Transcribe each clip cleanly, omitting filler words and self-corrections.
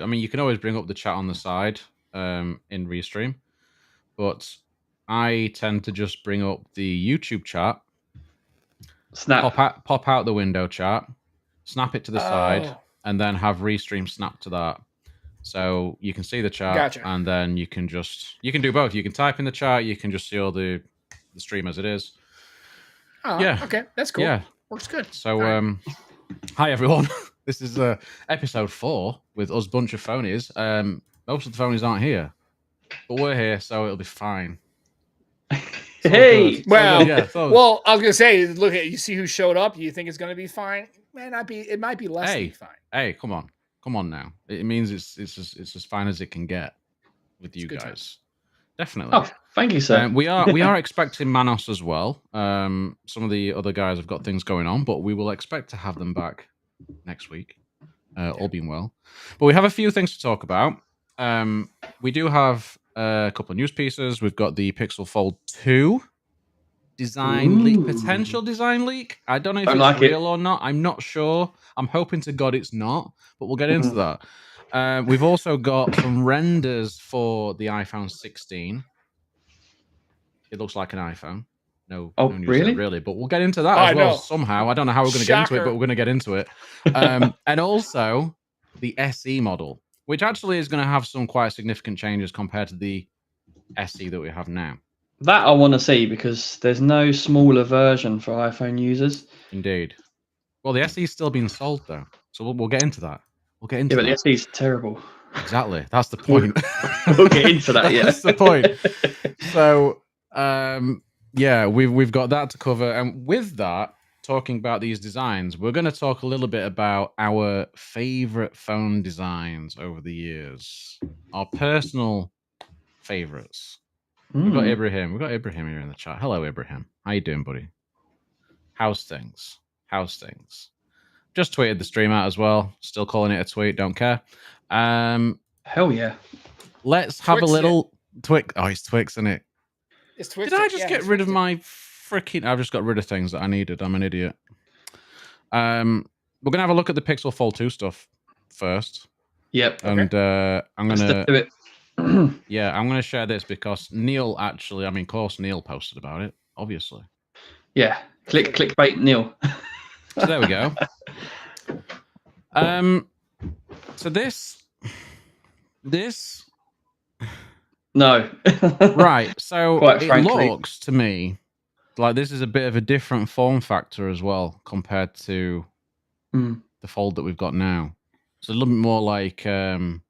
I mean, you can always bring up the chat on the side in Restream, but I tend to just bring up the YouTube chat, Snap. pop out the window chat, snap it to the side, and then have Restream snap to that. So you can see the chat, and then you can do both. You can type in the chat, you can just see all the stream as it is. Okay, that's cool. Yeah, works good. So, hi everyone. This is episode 4 with us bunch of phonies. Most of the phonies aren't here, but we're here, so it'll be fine. Hey, well, well, I was gonna say, look at you. See who showed up. You think it's gonna be fine? It might be less than fine. Hey, come on now. It means it's as fine as it can get with you guys. Time. Definitely. Oh, thank you, sir. We are expecting Manos as well. Some of the other guys have got things going on, but we will expect to have them back next week, all being well. But we have a few things to talk about. We do have a couple of news pieces. We've got the Pixel Fold 2 design leak, potential design leak. I don't know if it's real or not. I'm not sure. I'm hoping to God it's not, but we'll get into that. We've also got some renders for the iPhone 16. It looks like an iPhone. No news really? There, really, but we'll get into that as well somehow. I don't know how we're going to get into it, but we're going to get into it. And also the SE model, which actually is going to have some quite significant changes compared to the SE that we have now. That I want to see because there's no smaller version for iPhone users. Indeed. Well, the SE is still being sold though, so we'll get into that. We'll get into that. Yeah, but the SE is terrible. Exactly. That's the point. We'll get into that. Yeah, that's the point. So, yeah, we've got that to cover, and with that, talking about these designs, we're going to talk a little bit about our favorite phone designs over the years, our personal favorites. We've got Ibrahim. We've got Ibrahim here in the chat. Hello, Ibrahim. How you doing, buddy? How's things? Just tweeted the stream out as well. Still calling it a tweet. Don't care. Hell yeah. Let's have a little Twix. Oh, it's Twix, isn't it? It's Twix. Did I just get rid of my freaking... I've just got rid of things that I needed. I'm an idiot. We're going to have a look at the Pixel Fold 2 stuff first. Yep. And I'm going to... do it. Yeah, I'm going to share this because Neil actually... I mean, of course, Neil posted about it, obviously. Yeah. Clickbait Neil. So there we go. So this... No. Right. So it looks to me like this is a bit of a different form factor as well compared to the Fold that we've got now. It's a little bit more like it's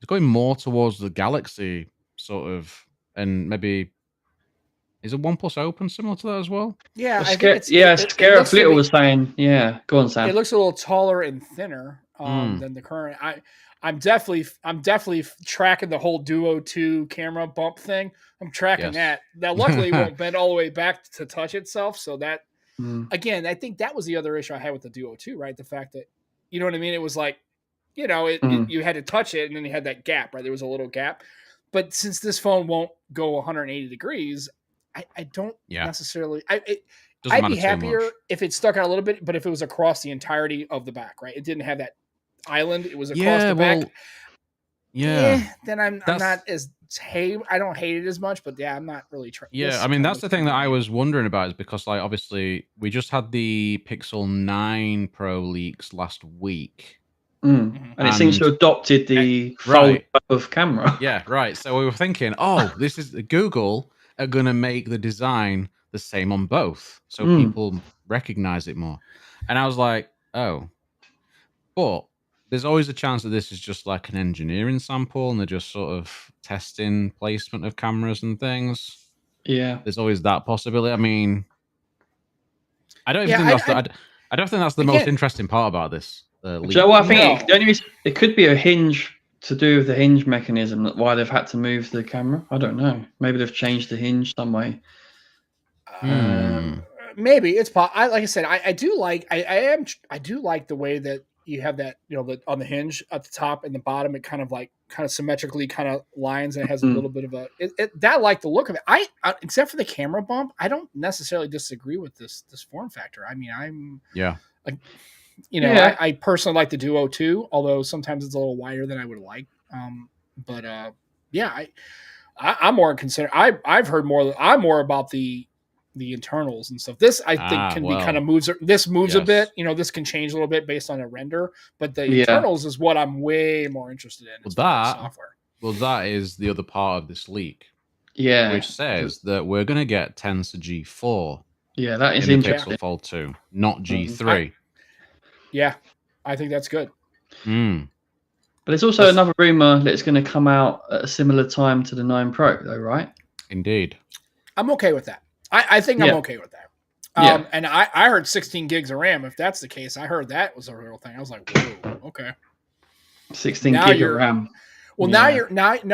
going more towards the Galaxy sort of, and maybe is it OnePlus Open similar to that as well? Yeah, Scarif Little was saying, yeah. Go on, Sam. It looks a little taller and thinner than the current. I'm definitely tracking the whole Duo 2 camera bump thing. I'm tracking that. Now, luckily, it won't bend all the way back to touch itself. So that, again, I think that was the other issue I had with the Duo 2, right? The fact that, you know what I mean? It was like, you know, you had to touch it, and then you had that gap, right? There was a little gap. But since this phone won't go 180 degrees, I don't necessarily. I'd be happier if it stuck out a little bit, but if it was across the entirety of the back, right? It didn't have that island. It was across the back. Then I'm not as I don't hate it as much, but I'm not really trying. I mean, that's the thing that I was wondering about, is because, like, obviously we just had the Pixel 9 Pro leaks last week. And it seems to have adopted the fold type of camera. Yeah, right. So we were thinking, this is Google are going to make the design the same on both, so people recognize it more. And I was like, but there's always a chance that this is just like an engineering sample and they're just sort of testing placement of cameras and things. Yeah, there's always that possibility. I mean, I don't even think I don't think that's the most interesting part about this. Joe, I think the only reason it could be a hinge to do with the hinge mechanism, why they've had to move the camera. I don't know. Maybe they've changed the hinge some way. Maybe it's like I said, I do like the way that you have that, you know, on the hinge at the top and the bottom, it kind of symmetrically kind of lines, and it has a little bit of a that I like the look of it. I except for the camera bump, I don't necessarily disagree with this form factor. I mean, I personally like the Duo 2, although sometimes it's a little wider than I would like. I'm more concerned. I've heard more. I'm more about the internals and stuff. This I think can be kind of moves. This moves a bit. This can change a little bit based on a render, but the internals is what I'm way more interested in. Software. Well, that is the other part of this leak. Yeah, which says that we're going to get Tensor G4. Yeah, that is in the interesting. Pixel Fold 2, not G3. I think that's good. Mm. But there's also another rumor that it's going to come out at a similar time to the 9 Pro, though, right? Indeed. I'm okay with that. I think I'm okay with that. And I heard 16 gigs of RAM. If that's the case, I heard that was a real thing. I was like, whoa, okay. 16 gig of RAM. Well, now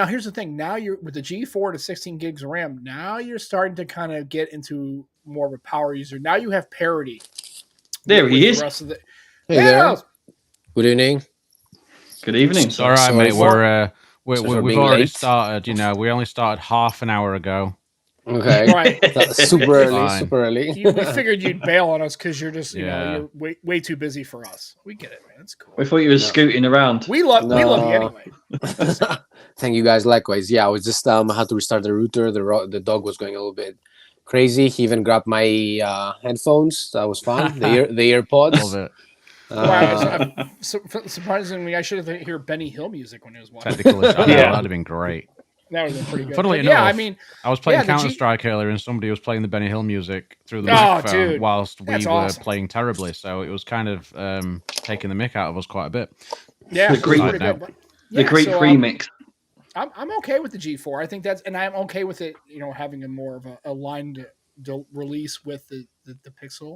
here's the thing. Now you're with the G4 to 16 gigs of RAM. Now you're starting to kind of get into more of a power user. Now you have parity. There he is. Hey there. Good evening. Good evening. All right, mate. We've already started. We only started half an hour ago. Okay. Right. Super early. We figured you'd bail on us because you're just, you're way too busy for us. We get it, man. It's cool. We thought you were scooting around. We love you anyway. Thank you guys. Likewise. Yeah, I was just had to restart the router. The dog was going a little bit crazy. He even grabbed my headphones. That was fun. The AirPods. Love it. Surprisingly, I should have heard Benny Hill music when he was watching. Technical that'd have been great. That would have been pretty good. Funnily enough, I was playing Counter-Strike earlier, and somebody was playing the Benny Hill music through the microphone whilst we were playing terribly. So it was kind of taking the mick out of us quite a bit. Yeah, the Greek remix. I'm okay with the G4. I think and I'm okay with it. Having a more of a aligned release with the Pixel.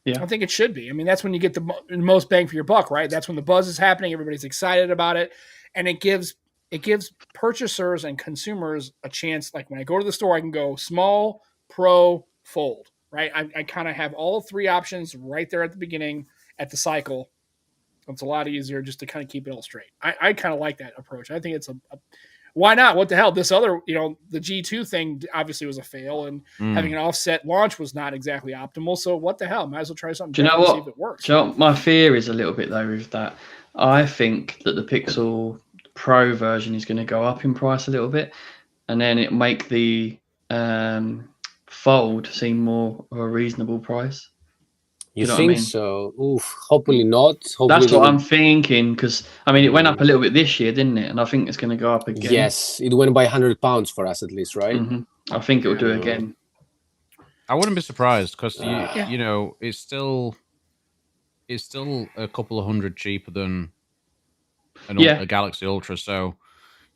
Yeah, I think it should be. I mean, that's when you get the most bang for your buck, right? That's when the buzz is happening. Everybody's excited about it, and it gives purchasers and consumers a chance. Like when I go to the store, I can go small, pro, fold, right? I kind of have all 3 options right there at the beginning at the cycle. It's a lot easier just to kind of keep it all straight. I kind of like that approach. I think it's why not? What the hell? This other, the G2 thing obviously was a fail, and having an offset launch was not exactly optimal. So what the hell? Might as well try something. Do you know what? See if it works. Do you know what my fear is a little bit though is that I think that the Pixel Pro version is going to go up in price a little bit, and then it make the Fold seem more of a reasonable price. You think so? Oof. Hopefully not. That's what I'm thinking, because it went up a little bit this year, didn't it? And I think it's going to go up again. Yes, it went by £100 for us at least, right? Mm-hmm. I think it will do it again. I wouldn't be surprised because it's still a couple of hundred cheaper than a Galaxy Ultra, so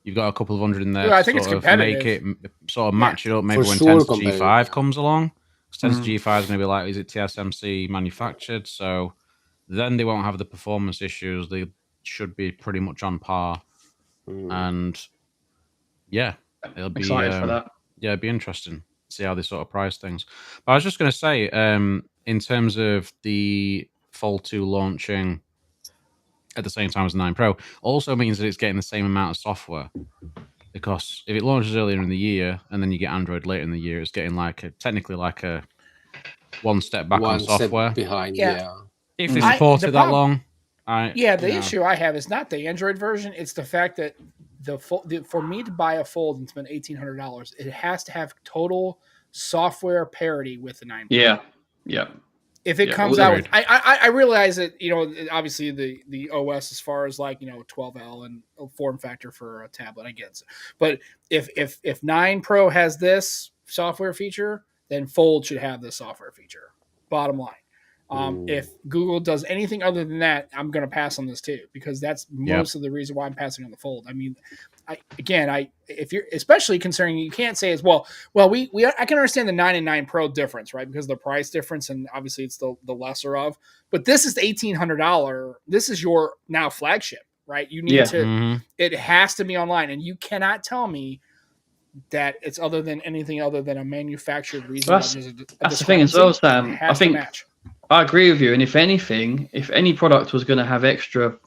you've got a couple of hundred in there. I think it's competitive. Match it up maybe when Tensor G5 comes along. Tensor G5 is going to be like, is it TSMC manufactured? So then they won't have the performance issues. They should be pretty much on par. And it'll be excited for that. Yeah, it'd be interesting to see how they sort of price things. But I was just going to say, in terms of the Fold 2 launching at the same time as the 9 Pro, also means that it's getting the same amount of software. Because if it launches earlier in the year and then you get Android later in the year, it's getting technically a one step back on software. Step behind, If they support it that long. The issue I have is not the Android version. It's the fact that for me to buy a Fold and spend $1,800, it has to have total software parity with the 9 Pro. Yeah. If it comes out with, I realize that, obviously the OS as far as 12L and form factor for a tablet, I get it. But if 9 Pro has this software feature, then Fold should have this software feature. Bottom line. If Google does anything other than that, I'm going to pass on this too, because that's most of the reason why I'm passing on the Fold. I mean, if you're especially concerning, you can't say as well. I can understand the 9 and 9 Pro difference, right? Because of the price difference, and obviously it's the lesser of. But this is the $1,800. This is your now flagship, right? You need to. It has to be online, and you cannot tell me that it's anything other than a manufactured reason. That's the thing as well, Sam. I think I agree with you. And if any product was going to have extra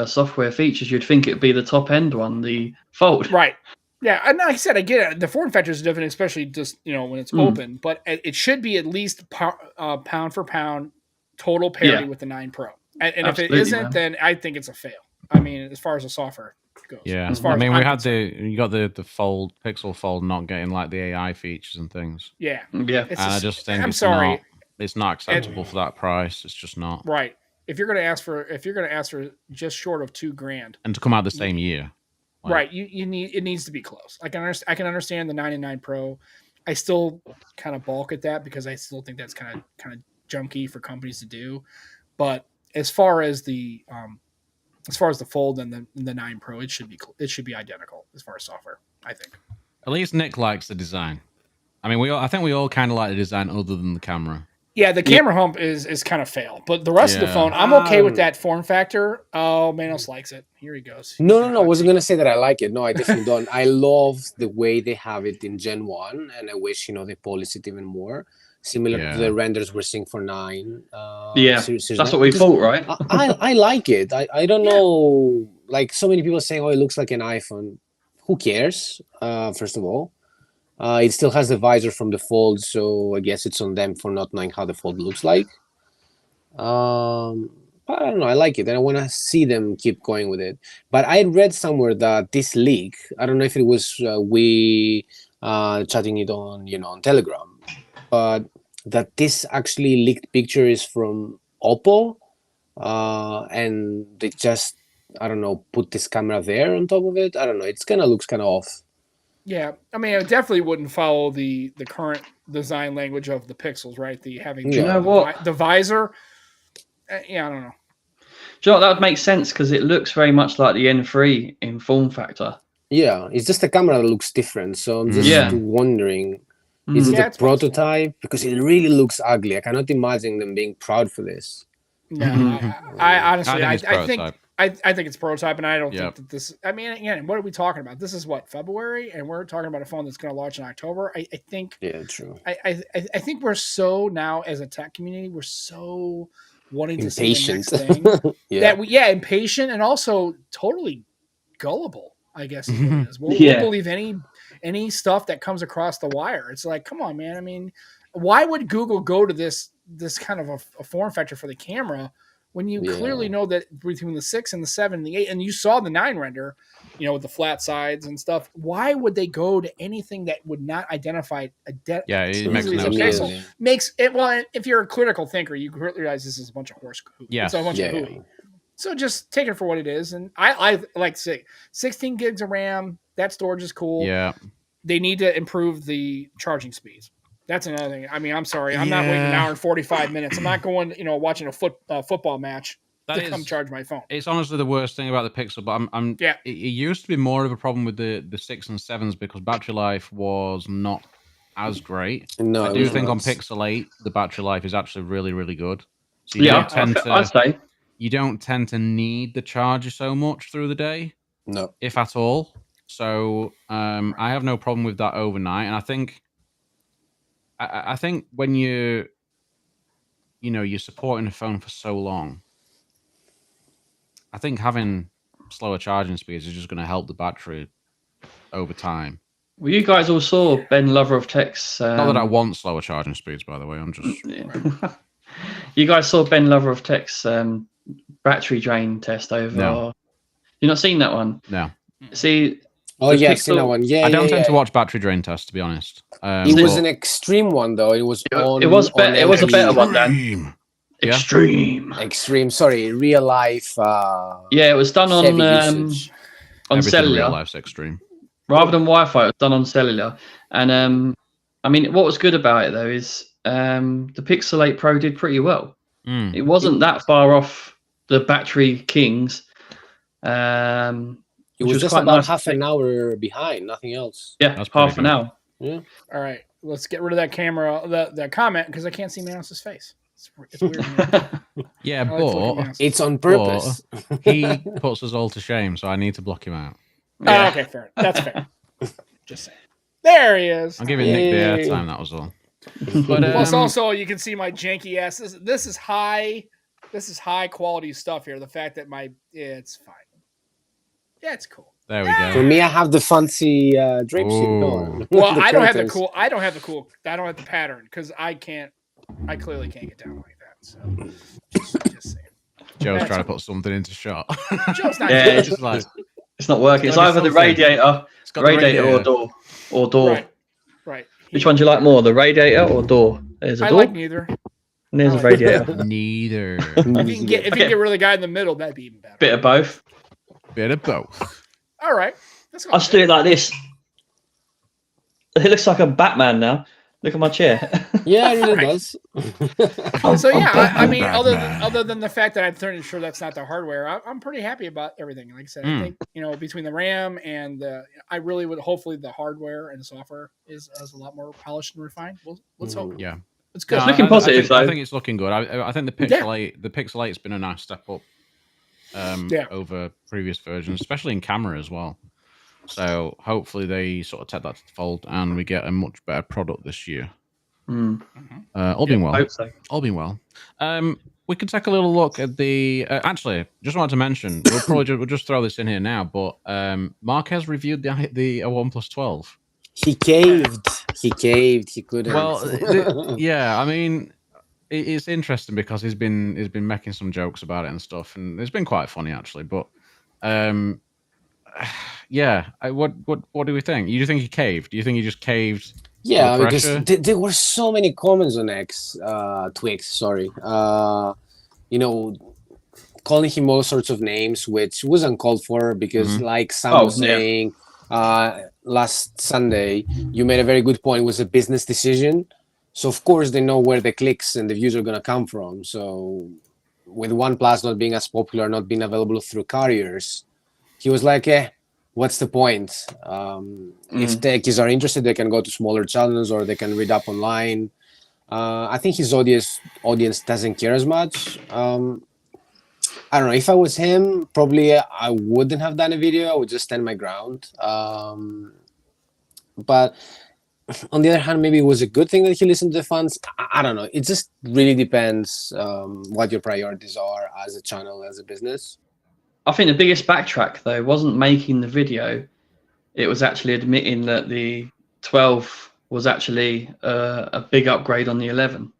software features, you'd think it'd be the top end one, the Fold. Right. Yeah. And like I said, I get it. The form factor is different, especially just, when it's open, but it should be at least pound for pound total parity with the 9 Pro. And if it isn't, man, then I think it's a fail. I mean, as far as the software goes. Yeah, as far I mean, as we had you got the Pixel Fold not getting like the AI features and things. Yeah, yeah. And I just think it's not acceptable for that price. It's just not right. If you're going to ask for just short of $2,000 and to come out the same year, like, right? It needs to be close. I can understand the 99 Pro. I still kind of balk at that because I still think that's kind of junky for companies to do. But as far as the Fold and the 9 Pro, it should be identical as far as software, I think. At least Nick likes the design. I mean, I think we all kind of like the design other than the camera. Yeah, the camera hump is kind of fail, but the rest of the phone, I'm okay with that form factor. Oh, Manos likes it. Here he goes. No. I wasn't gonna say that I like it. No, I definitely don't. I love the way they have it in Gen 1, and I wish they polish it even more, similar to the renders we're seeing for 9. That's what we thought, right? I like it. I don't know. Like so many people saying, "Oh, it looks like an iPhone." Who cares? First of all. It still has the visor from the Fold, so I guess it's on them for not knowing how the Fold looks like. But I don't know. I like it, and I want to see them keep going with it. But I read somewhere that this leak, I don't know if it was we chatting it on, on Telegram, but that this actually leaked picture is from Oppo, and they just, I don't know, put this camera there on top of it. I don't know. It's looks kind of off. Yeah, I mean, it definitely wouldn't follow the current design language of the Pixels, right? The having the visor. Yeah, I don't know. Do you know what? That would make sense because it looks very much like the N3 in form factor. Yeah, it's just the camera that looks different. So I'm just wondering, is it a prototype? Possible. Because it really looks ugly. I cannot imagine them being proud for this. No, I honestly, I think it's prototype, and I don't think that this. I mean, again, what are we talking about? This is what, February, and we're talking about a phone that's going to launch in October. I think. Yeah, true. I think we're so now as a tech community, we're so wanting to see the next thing impatient and also totally gullible. I guess is what it is. We'll believe any stuff that comes across the wire. It's like, come on, man. I mean, why would Google go to this kind of a form factor for the camera? When you clearly know that between the 6 and the 7 and the 8, and you saw the 9 render, with the flat sides and stuff, why would they go to anything that would not identify it makes no sense. Makes it, well, if you're a critical thinker, you realize this is a bunch of horse hooey. Yeah. It's a bunch of hooey. So just take it for what it is. And I like to say 16 gigs of RAM, that storage is cool. Yeah. They need to improve the charging speeds. That's another thing. I mean, I'm sorry. I'm not waiting an hour and 45 minutes. I'm not going, watching a football match to come charge my phone. It's honestly the worst thing about the Pixel, but it used to be more of a problem with the 6 and 7s because battery life was not as great. No, I do think on Pixel 8, the battery life is actually really, really good. So you don't tend to need the charger so much through the day. No. If at all. So I have no problem with that overnight. And I think when you're supporting a phone for so long, I think having slower charging speeds is just going to help the battery over time. Well, you guys all saw Ben Lover of Tech's... Not that I want slower charging speeds, by the way. I'm just... You guys saw Ben Lover of Tech's battery drain test over... No. You've not seen that one? No. See... Oh, yeah, I've seen that one. Yeah, I don't tend to watch battery drain tests, to be honest. It was an extreme one, though. It was It was a better one, Dan. Extreme. Sorry, real life. It was done on cellular. Real life's extreme. Rather than Wi-Fi, it was done on cellular. And I mean, what was good about it though is the Pixel 8 Pro did pretty well. It wasn't that far off the battery kings. It was just about half an hour behind, nothing else. Yeah, that's half an hour. Yeah. All right, let's get rid of that camera, that comment, because I can't see Manos' face. It's weird. Yeah, but it's on purpose. He puts us all to shame, so I need to block him out. Yeah. Okay, fair. That's fair. Just saying. There he is. I'm giving Nick the airtime, that was all. But plus, also, you can see my janky ass. This is high. This is high quality stuff here. The fact that it's fine. Yeah, it's cool. There we go. For me, I have the fancy drape sheet on. Well, I don't have the cool. I don't have the pattern because I clearly can't get down like that. So just saying. Joe's trying to put something into shot. Joe's not. Yeah, Good. Just like, it's not working. It's either the radiator, or door. Right. Which one do you like more, the radiator or door? There's a door. I like neither. And there's a like radiator. Neither. If you can get rid of the guy in the middle, that'd be even better. Bit of both. Bit of both. All right. I'll just do it like this. It looks like a Batman now. Look at my chair. Yeah, it really does. So yeah, I mean, other than the fact that I'm fairly sure that's not the hardware, I'm pretty happy about everything. Like I said, I think between the RAM and I really would hopefully the hardware and the software is a lot more polished and refined. Let's hope. Yeah, it's good. It's looking positive. I think it's looking good. I think the Pixel 8's been a nice step up over previous versions, especially in camera as well. So hopefully they sort of take that to the fold and we get a much better product this year. All being well. Hope so. All being well. We can take a little look at the. Actually, just wanted to mention we'll just throw this in here now. But Marquez reviewed the OnePlus 12. He caved. He couldn't. Well, yeah. I mean, it's interesting because he's been making some jokes about it and stuff, and it's been quite funny actually. But yeah, what do we think? You think he caved? Do you think he just caved? Yeah, because there were so many comments on Twix, sorry. Calling him all sorts of names, which was uncalled for because, like Sam was saying last Sunday, you made a very good point. It was a business decision. So, of course, they know where the clicks and the views are going to come from. So, with OnePlus not being as popular, not being available through carriers, he was like, what's the point? If techies are interested, they can go to smaller channels or they can read up online. I think his audience doesn't care as much. I don't know. If I was him, probably I wouldn't have done a video. I would just stand my ground. But on the other hand, maybe it was a good thing that he listened to the fans. I don't know. It just really depends what your priorities are as a channel, as a business. I think the biggest backtrack, though, wasn't making the video. It was actually admitting that the 12 was actually a big upgrade on the 11.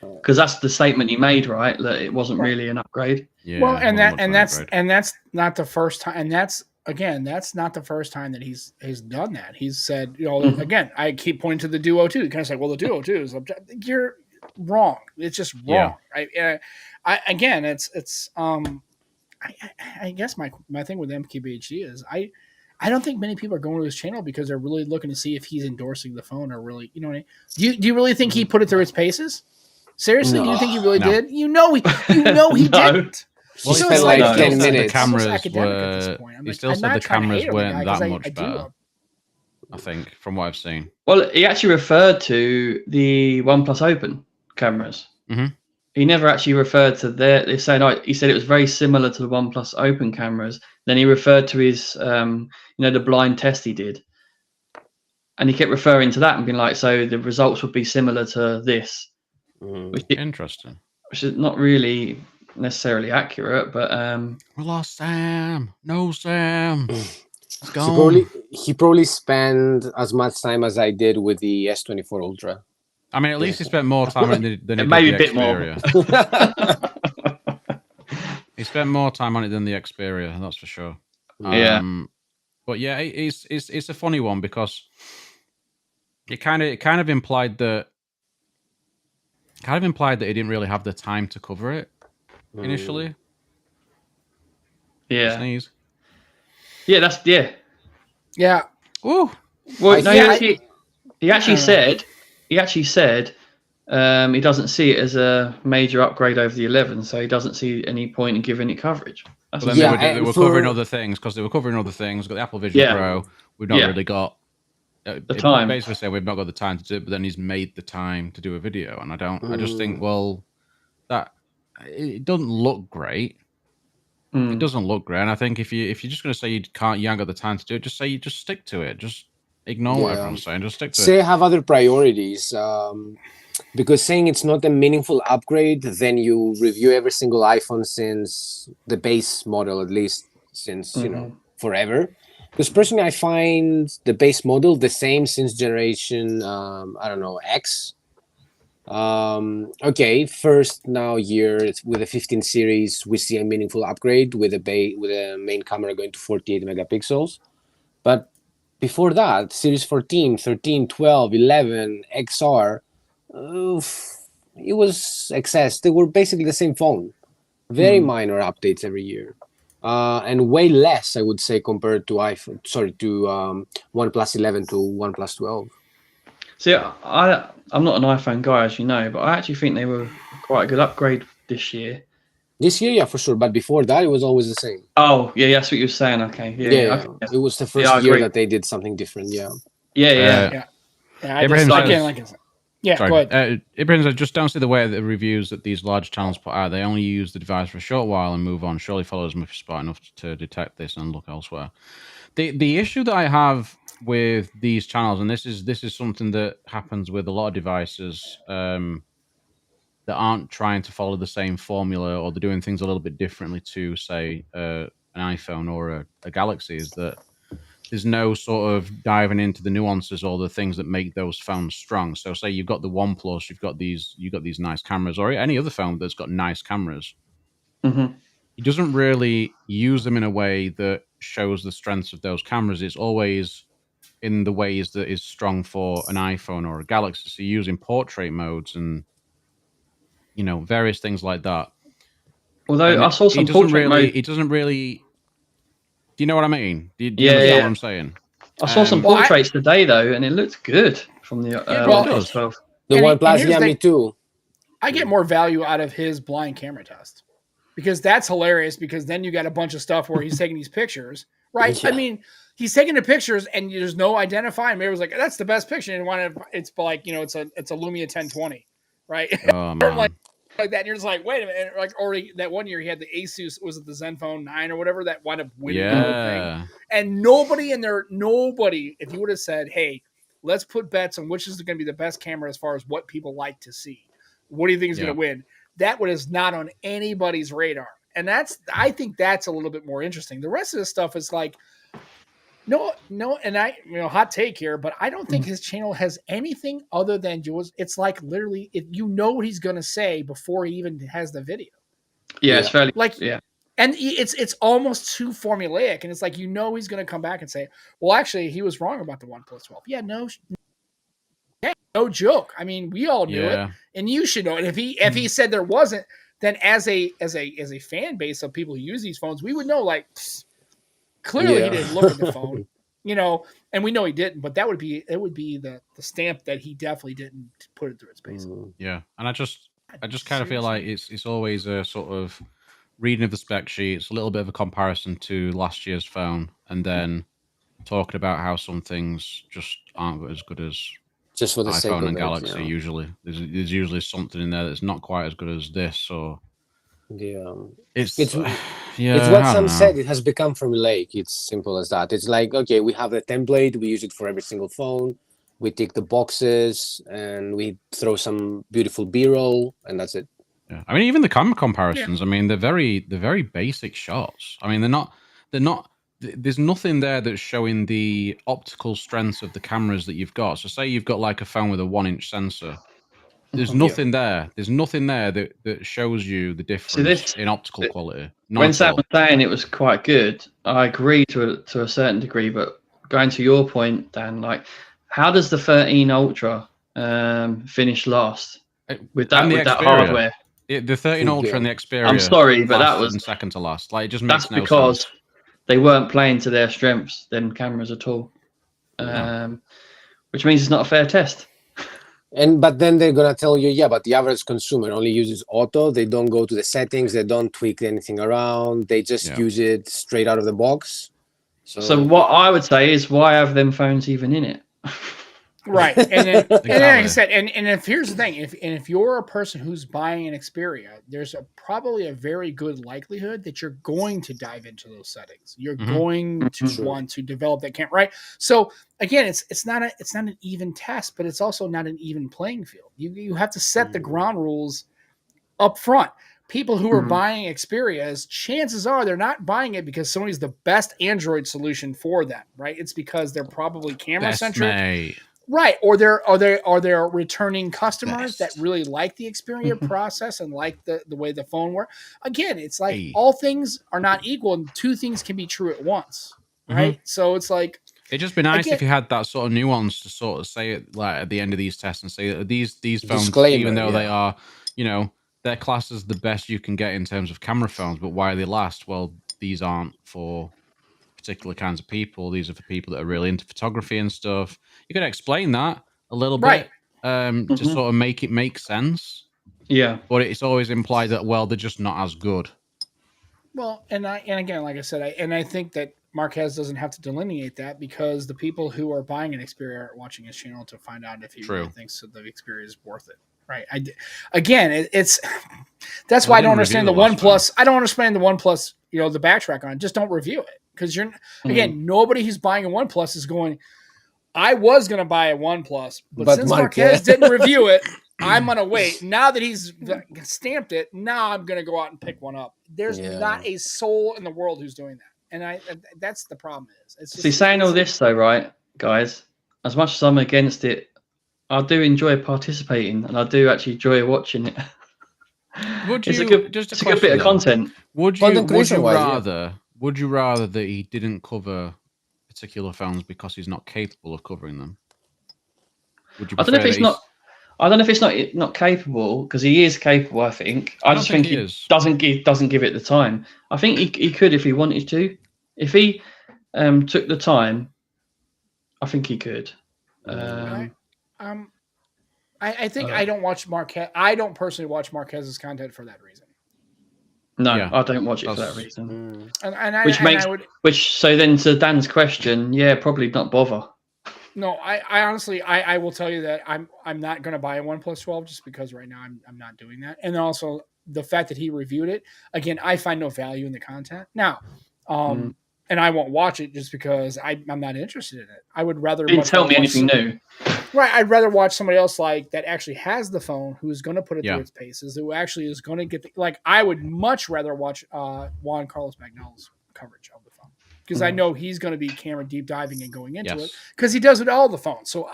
Because that's the statement he made, right? That it wasn't really an upgrade. Yeah. Well, that's not the first time. And that's not the first time that he's done that. He's said, again, I keep pointing to the Duo 2. You kind of say, well, the Duo 2 is you're wrong. It's just wrong, right? I guess my thing with MKBHD is I don't think many people are going to his channel because they're really looking to see if he's endorsing the phone or really, do you really think he put it through its paces? Seriously, do you think he really did? He didn't. Well, so it's like 10 minutes. The cameras were. He still said the cameras weren't that much better. I think, from what I've seen. Well, he actually referred to the OnePlus Open cameras. Mm-hmm. He never actually referred to he said it was very similar to the OnePlus Open cameras. Then he referred to his, the blind test he did. And he kept referring to that and being like, so the results would be similar to this. Interesting. Which is not really necessarily accurate, but... We lost Sam. No, Sam. It's gone. He probably spent as much time as I did with the S24 Ultra. I mean, at least he spent more time on it than he did maybe the a bit Xperia. He spent more time on it than the Xperia, that's for sure. Yeah. But yeah, it's a funny one because it kind of implied that he didn't really have the time to cover it initially. Yeah. Sneeze. Yeah, Yeah. Ooh. Well, he actually said he doesn't see it as a major upgrade over the 11, so he doesn't see any point in giving it coverage. They were covering other things because they were covering other things. We've got the Apple Vision Pro. We've not really got the time. Basically, say we've not got the time to do it, but then he's made the time to do a video, and I just think, well, that it doesn't look great. It doesn't look great, and I think if you're just going to say you ain't got the time to do it, just say you just stick to it. Just ignore what everyone's saying. Just stick to it. Say have other priorities. Because saying it's not a meaningful upgrade, then you review every single iPhone since the base model, at least since forever. Because personally, I find the base model the same since generation X. Okay, first now year with the 15 series, we see a meaningful upgrade with a main camera going to 48 megapixels. But before that, series 14, 13, 12, 11, XR, it was excess. They were basically the same phone. Very minor updates every year. And way less, I would say, compared to OnePlus 11 to OnePlus 12. See, I'm not an iPhone guy, as you know, but I actually think they were quite a good upgrade this year. This year, yeah, for sure. But before that, it was always the same. Oh, yeah, that's what you were saying. Okay, Yeah. okay. It was the first year that they did something different. Yeah. Yeah. Ibrahim, go ahead. Ibrahim, just don't see the way that the reviews that these large channels put out. They only use the device for a short while and move on. Surely followers must be smart enough to detect this and look elsewhere. The issue that I have with these channels, and this is something that happens with a lot of devices that aren't trying to follow the same formula, or they're doing things a little bit differently to, say, an iPhone or a Galaxy, is that there's no sort of diving into the nuances or the things that make those phones strong. So, say you've got the OnePlus, you've got these nice cameras, or any other phone that's got nice cameras. Mm-hmm. He doesn't really use them in a way that shows the strengths of those cameras. It's always in the ways that is strong for an iPhone or a Galaxy. So, using portrait modes and various things like that. Although I saw some portrait mode. He doesn't really. Do you know what I mean? Do you Yeah, understand what I'm saying? I saw some portraits today though, and it looked good from the OnePlus 12. The OnePlus, yeah, me too. I get more value out of his blind camera test because that's hilarious. Because then you got a bunch of stuff where he's taking these pictures, right? Yeah. I mean, he's taking the pictures, and there's no identifying. Maybe it was like, that's the best picture, and it's like it's a Lumia 1020, right? Oh man. like that, and you're just like, wait a minute, like already that one year he had the Asus, was it the Zenfone 9 or whatever, that wound up winning the whole thing. And nobody, if you would have said, hey, let's put bets on which is going to be the best camera as far as what people like to see, what do you think is going to win? That one is not on anybody's radar. And I think that's a little bit more interesting. The rest of the stuff is like, no, and hot take here, but I don't think his channel has anything other than yours. It's like literally, what he's gonna say before he even has the video. Yeah, it's fairly and it's almost too formulaic, and it's like he's gonna come back and say, well, actually, he was wrong about the OnePlus 12. Yeah, no joke. I mean, we all knew it, and you should know it. If he said there wasn't, then as a fan base of people who use these phones, we would know like. Clearly, he didn't look at the phone, and we know he didn't. But it would be the stamp that he definitely didn't put it through its paces. Yeah, and I just kind of feel like it's always a sort of reading of the spec sheets, a little bit of a comparison to last year's phone, and then talking about how some things just aren't as good as just for the iPhone and Galaxy. Usually, there's usually something in there that's not quite as good as this, or. Yeah, it's it's what Sam said. It has become formulaic. It's simple as that. It's like, okay, we have the template, we use it for every single phone, we tick the boxes, and we throw some beautiful B-roll, and that's it. Yeah, I mean, even the camera comparisons. Yeah. I mean, they're very basic shots. I mean, they're not. There's nothing there that's showing the optical strengths of the cameras that you've got. So, say you've got like a phone with a 1-inch sensor. There's nothing there. There's nothing there that shows you the difference in optical quality. When Sam was saying it was quite good, I agree to a certain degree. But going to your point, Dan, like, how does the 13 Ultra finish last with that hardware? The 13 Ultra and the Xperia. I'm sorry, but that was second to last. Like, it just makes no sense. That's because they weren't playing to their strengths, them cameras at all. Which means it's not a fair test. But then they're gonna tell you, but the average consumer only uses auto. They don't go to the settings. They don't tweak anything around. They just use it straight out of the box. So what I would say is, why have them phones even in it? Right, and then, like I said, and if here's the thing, if you're a person who's buying an Xperia, there's probably a very good likelihood that you're going to dive into those settings. You're going to want to develop that camera, right? So again, it's not an even test, but it's also not an even playing field. You have to set the ground rules up front. People who are buying Xperias, chances are they're not buying it because Sony's the best Android solution for them, right? It's because they're probably camera centric. Right, or they're returning customers that Best. really like the Xperia process and like the way the phone works. Again, it's like Hey. all things are not equal, and two things can be true at once, right? So it's like it'd just be nice again, if you had that sort of nuance to sort of say it like at the end of these tests and say that these phones, Disclaimer, even though yeah. they are, you know, they're classed as the best you can get in terms of camera phones, but why they last? Well, these aren't for particular kinds of people. These are for people that are really into photography and stuff. You could explain that a little right. bit to sort of make it make sense. Yeah. But it's always implied that, well, they're just not as good. Well, and again, like I said, I think that Marquez doesn't have to delineate that because the people who are buying an Xperia are watching his channel to find out if he really thinks that the Xperia is worth it. Right. It's that's why I don't understand the OnePlus. I don't understand the OnePlus, you know, the backtrack on it. Just don't review it. Because again, nobody who's buying a OnePlus is going, I was going to buy a OnePlus, but since Marquez didn't review it, I'm going to wait. Now that he's stamped it, now I'm going to go out and pick one up. There's not a soul in the world who's doing that. And that's the problem is. It's just, saying all this though, right, guys, as much as I'm against it, I do enjoy participating and I do actually enjoy watching it. It's a good bit of content. Would you rather that he didn't cover particular phones because he's not capable of covering them? Would you? I don't know if it's not capable, because he is capable. I think. I just think he doesn't give it the time. I think he could if he wanted to. If he took the time, I think he could. I think I don't watch Marquez. I don't personally watch Marquez's content for that reason. No, I don't watch it for that reason. So then to Dan's question, probably not bother. No, I honestly, I will tell you that I'm not going to buy a OnePlus 12 just because right now I'm not doing that. And also the fact that he reviewed it, again, I find no value in the content. Now, and I won't watch it just because I'm not interested in it. I would rather tell me anything new. Right, I'd rather watch somebody else like that actually has the phone, who's going to put it through its paces, who actually is going to get I would much rather watch Juan Carlos Magnola's coverage of the phone because I know he's going to be camera deep diving and going into it because he does it all the phones. So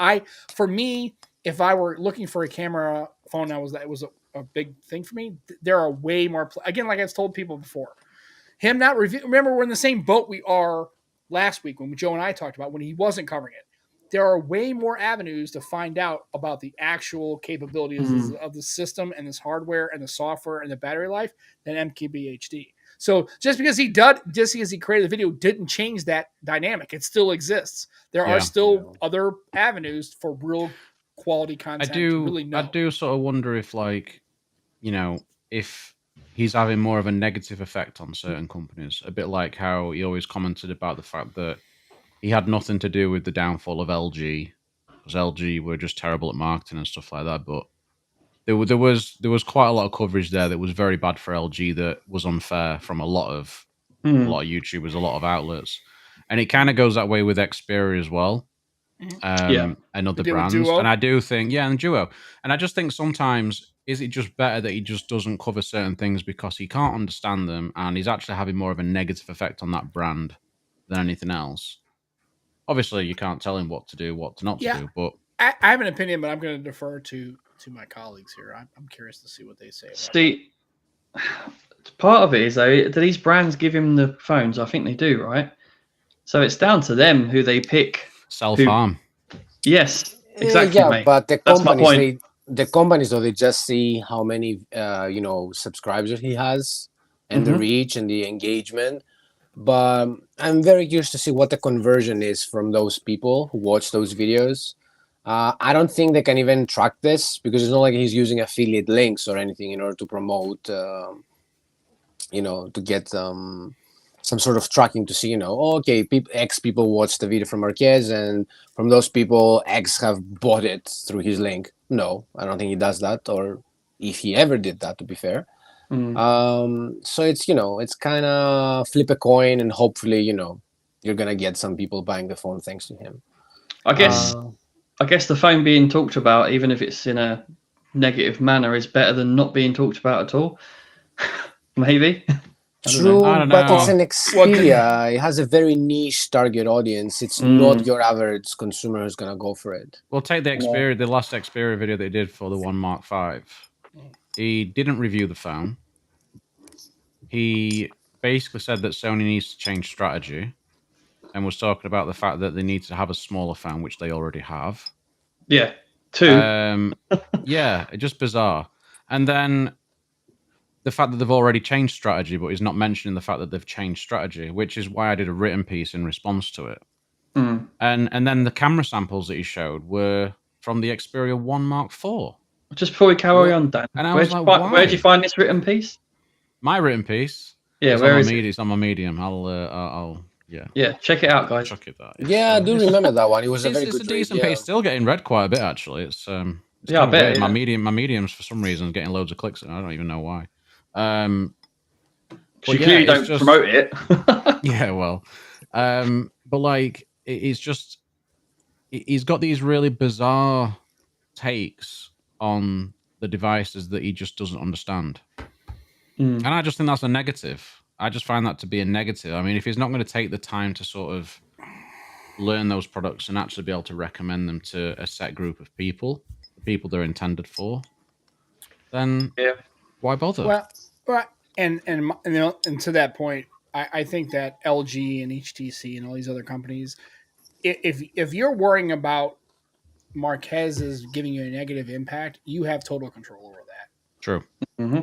for me, if I were looking for a camera phone, that was a big thing for me. There are way more again, like I've told people before. Him not review. Remember, we're in the same boat we are last week when Joe and I talked about when he wasn't covering it. There are way more avenues to find out about the actual capabilities of the system and this hardware and the software and the battery life than MKBHD. So just because he created the video didn't change that dynamic. It still exists. There are still other avenues for real quality content. I do sort of wonder if if he's having more of a negative effect on certain companies, a bit like how he always commented about the fact that he had nothing to do with the downfall of LG, because LG were just terrible at marketing and stuff like that. But there was quite a lot of coverage there that was very bad for LG, that was unfair from a lot of YouTubers, a lot of outlets, and it kind of goes that way with Xperia as well, and other brands. And I do think, and Duo, and I just think sometimes is it just better that he just doesn't cover certain things because he can't understand them, and he's actually having more of a negative effect on that brand than anything else. Obviously, you can't tell him what to do, what not to do. But I have an opinion, but I'm going to defer to my colleagues here. I'm curious to see what they say. Part of it is though, do these brands give him the phones? I think they do, right? So it's down to them who they pick. Self-harm. Yes, exactly. Mate. But the companies, though, they just see how many subscribers he has and the reach and the engagement. But I'm very curious to see what the conversion is from those people who watch those videos. I don't think they can even track this because it's not like he's using affiliate links or anything in order to promote, to get some sort of tracking to see, X people watched the video from Marquez and from those people, X have bought it through his link. No, I don't think he does that, or if he ever did that, to be fair. So it's kind of flip a coin and hopefully, you're going to get some people buying the phone thanks to him. I guess the phone being talked about, even if it's in a negative manner, is better than not being talked about at all. Maybe. True, I don't but know. it's an Xperia. It has a very niche target audience. It's not your average consumer who's gonna go for it. Well, take the Xperia, the last Xperia video they did for the One Mark V. He didn't review the phone. He basically said that Sony needs to change strategy, and was talking about the fact that they need to have a smaller phone, which they already have. Yeah, 2. Yeah, just bizarre. And then the fact that they've already changed strategy, but he's not mentioning the fact that they've changed strategy, which is why I did a written piece in response to it. And then the camera samples that he showed were from the Xperia 1 Mark IV. Just before we carry on, Dan, and I was like, why? Where'd you find this written piece? My written piece? Yeah, it's where on is it? It's on my Medium. I'll yeah, check it out, guys. chuck it that. Yeah, I do remember that one. It was a very It's good a decent read, yeah. piece. Still getting read quite a bit, actually. It's Yeah, kind I of bet, weird. yeah. My Medium's for some reason getting loads of clicks, and I don't even know why. You clearly don't promote it. Yeah, well, but like it's just he's got these really bizarre takes on the devices that he just doesn't understand, and I just think that's a negative. I just find that to be a negative. I mean, if he's not going to take the time to sort of learn those products and actually be able to recommend them to a set group of people, the people they're intended for, then why bother? Well, and to that point, I think that LG and HTC and all these other companies, if you're worrying about Marquez is giving you a negative impact, you have total control over that. True.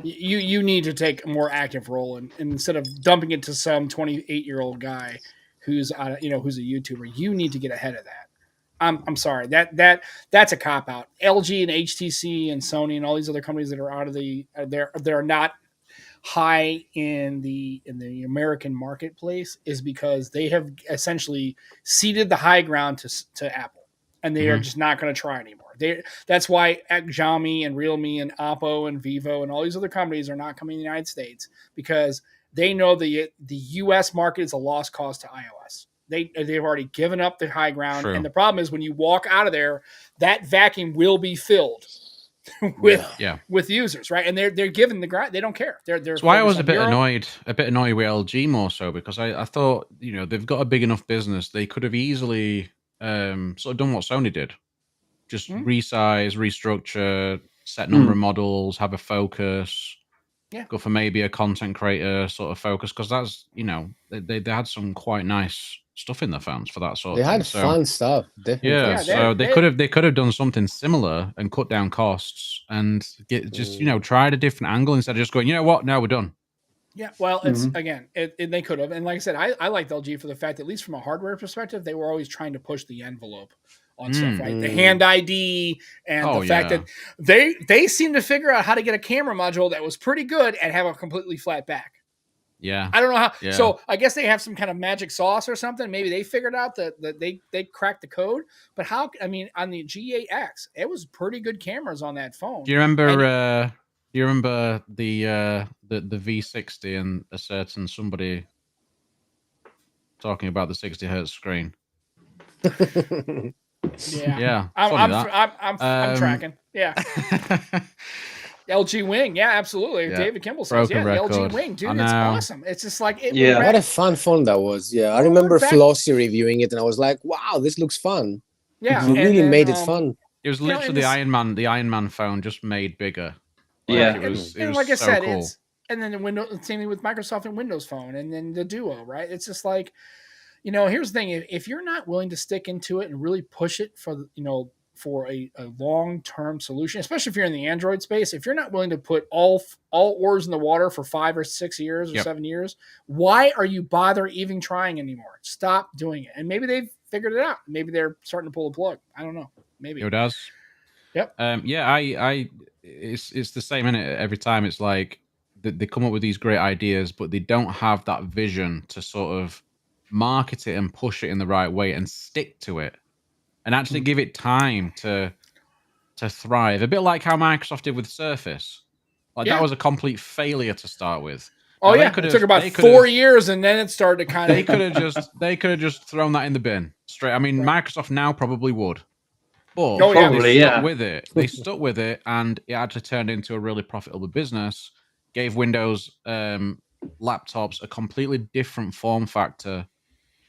You need to take a more active role, and instead of dumping it to some 28-year-old guy who's who's a YouTuber, you need to get ahead of that. I'm sorry, that's a cop out. LG and HTC and Sony and all these other companies that are out of they're not high in the American marketplace is because they have essentially ceded the high ground to Apple, and they are just not going to try anymore. That's why Xiaomi and Realme and Oppo and Vivo and all these other companies are not coming to the United States, because they know the U.S. market is a lost cause to iOS. They've already given up the high ground. True. And the problem is when you walk out of there, that vacuum will be filled with users, right? And they're given the ground. They don't care. That's why I was a bit annoyed with LG more so, because I thought, they've got a big enough business. They could have easily sort of done what Sony did. Just resize, restructure, set number of models, have a focus. Yeah. Go for maybe a content creator sort of focus, because that's, they had some quite nice stuff in their phones for that sort of thing. They had fun stuff, definitely. Yeah, so they could have done something similar and cut down costs and tried a different angle instead of just going, you know what, now we're done. Yeah, well, it's again, they could have, and like I said, I liked LG for the fact that, at least from a hardware perspective, they were always trying to push the envelope on stuff, right? The hand ID and the fact that they seem to figure out how to get a camera module that was pretty good and have a completely flat back. Yeah, I don't know how. Yeah. So I guess they have some kind of magic sauce or something. Maybe they figured out that they cracked the code. But how? I mean, on the G8X, it was pretty good cameras on that phone. Do you remember? Do you remember the V60 and a certain somebody talking about the 60 hertz screen? Yeah. I'm tracking. Yeah. LG Wing, yeah, absolutely. Yeah. David Kimball says, the LG Wing, dude, it's awesome. It's just like, what a fun phone that was. Yeah, I remember Flossie reviewing it, and I was like, wow, this looks fun. Yeah, it really made it fun. It was literally the Iron Man phone just made bigger. It was like I said, cool. And then the same thing with Microsoft and Windows Phone, and then the Duo, right? It's just like, here's the thing: if you're not willing to stick into it and really push it for a long-term solution, especially if you're in the Android space, if you're not willing to put all oars in the water for 5 or 6 years or 7 years, why are you bother even trying anymore? Stop doing it. And maybe they've figured it out. Maybe they're starting to pull the plug. I don't know. Maybe it does. Yep. It's the same, innit? Every time it's like they come up with these great ideas, but they don't have that vision to sort of market it and push it in the right way and stick to it. And actually give it time to thrive. A bit like how Microsoft did with Surface. That was a complete failure to start with. Oh, it took about 4 years, and then it started to kind of... They could have just thrown that in the bin straight. I mean, Microsoft now probably would. But they stuck with it. They stuck with it, and it actually turned into a really profitable business. Gave Windows laptops a completely different form factor,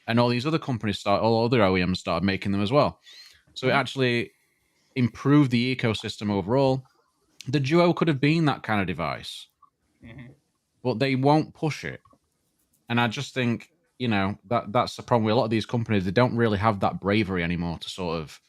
and all these other companies all other OEMs started making them as well. So it actually improved the ecosystem overall. The Duo could have been that kind of device, but they won't push it. And I just think, that's the problem with a lot of these companies. They don't really have that bravery anymore to sort of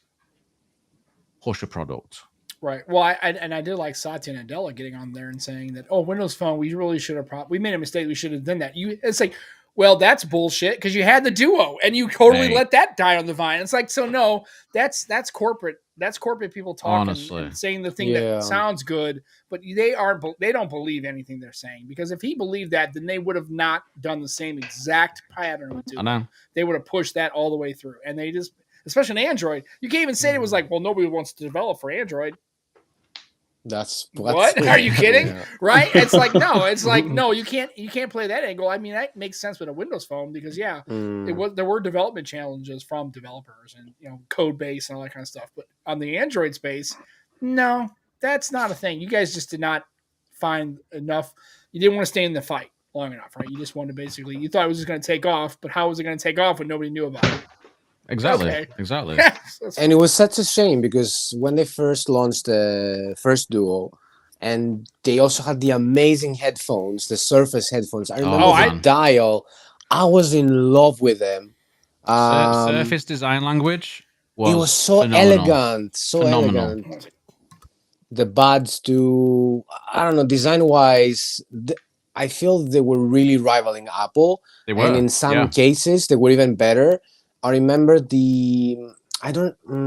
push a product. Right. Well, I did like Satya Nadella getting on there and saying that, Windows Phone, we really should have we made a mistake. We should have done that. It's like, well, that's bullshit because you had the Duo and you totally let that die on the vine. It's like, so no, that's corporate. That's corporate people talking and saying the thing that sounds good, but they don't believe anything they're saying, because if he believed that, then they would have not done the same exact pattern with Duo. I know. They would have pushed that all the way through, and they just, especially in Android, you can't even say it was like, well, nobody wants to develop for Android. That's what? Are you kidding? Yeah. Right? It's like no, you can't play that angle. I mean, that makes sense with a Windows Phone because there were development challenges from developers and code base and all that kind of stuff. But on the Android space, no, that's not a thing. You guys just did not find enough. You didn't want to stay in the fight long enough, right? You just wanted to you thought it was just going to take off, but how was it going to take off when nobody knew about it? Exactly. Okay. Exactly. And it was such a shame because when they first launched the first Duo, and they also had the amazing headphones, the Surface headphones. I remember the dial. I was in love with them. Surface design language. It was so elegant, elegant. The buds too. I don't know. Design wise, I feel they were really rivaling Apple. They were, and in some cases, they were even better. I remember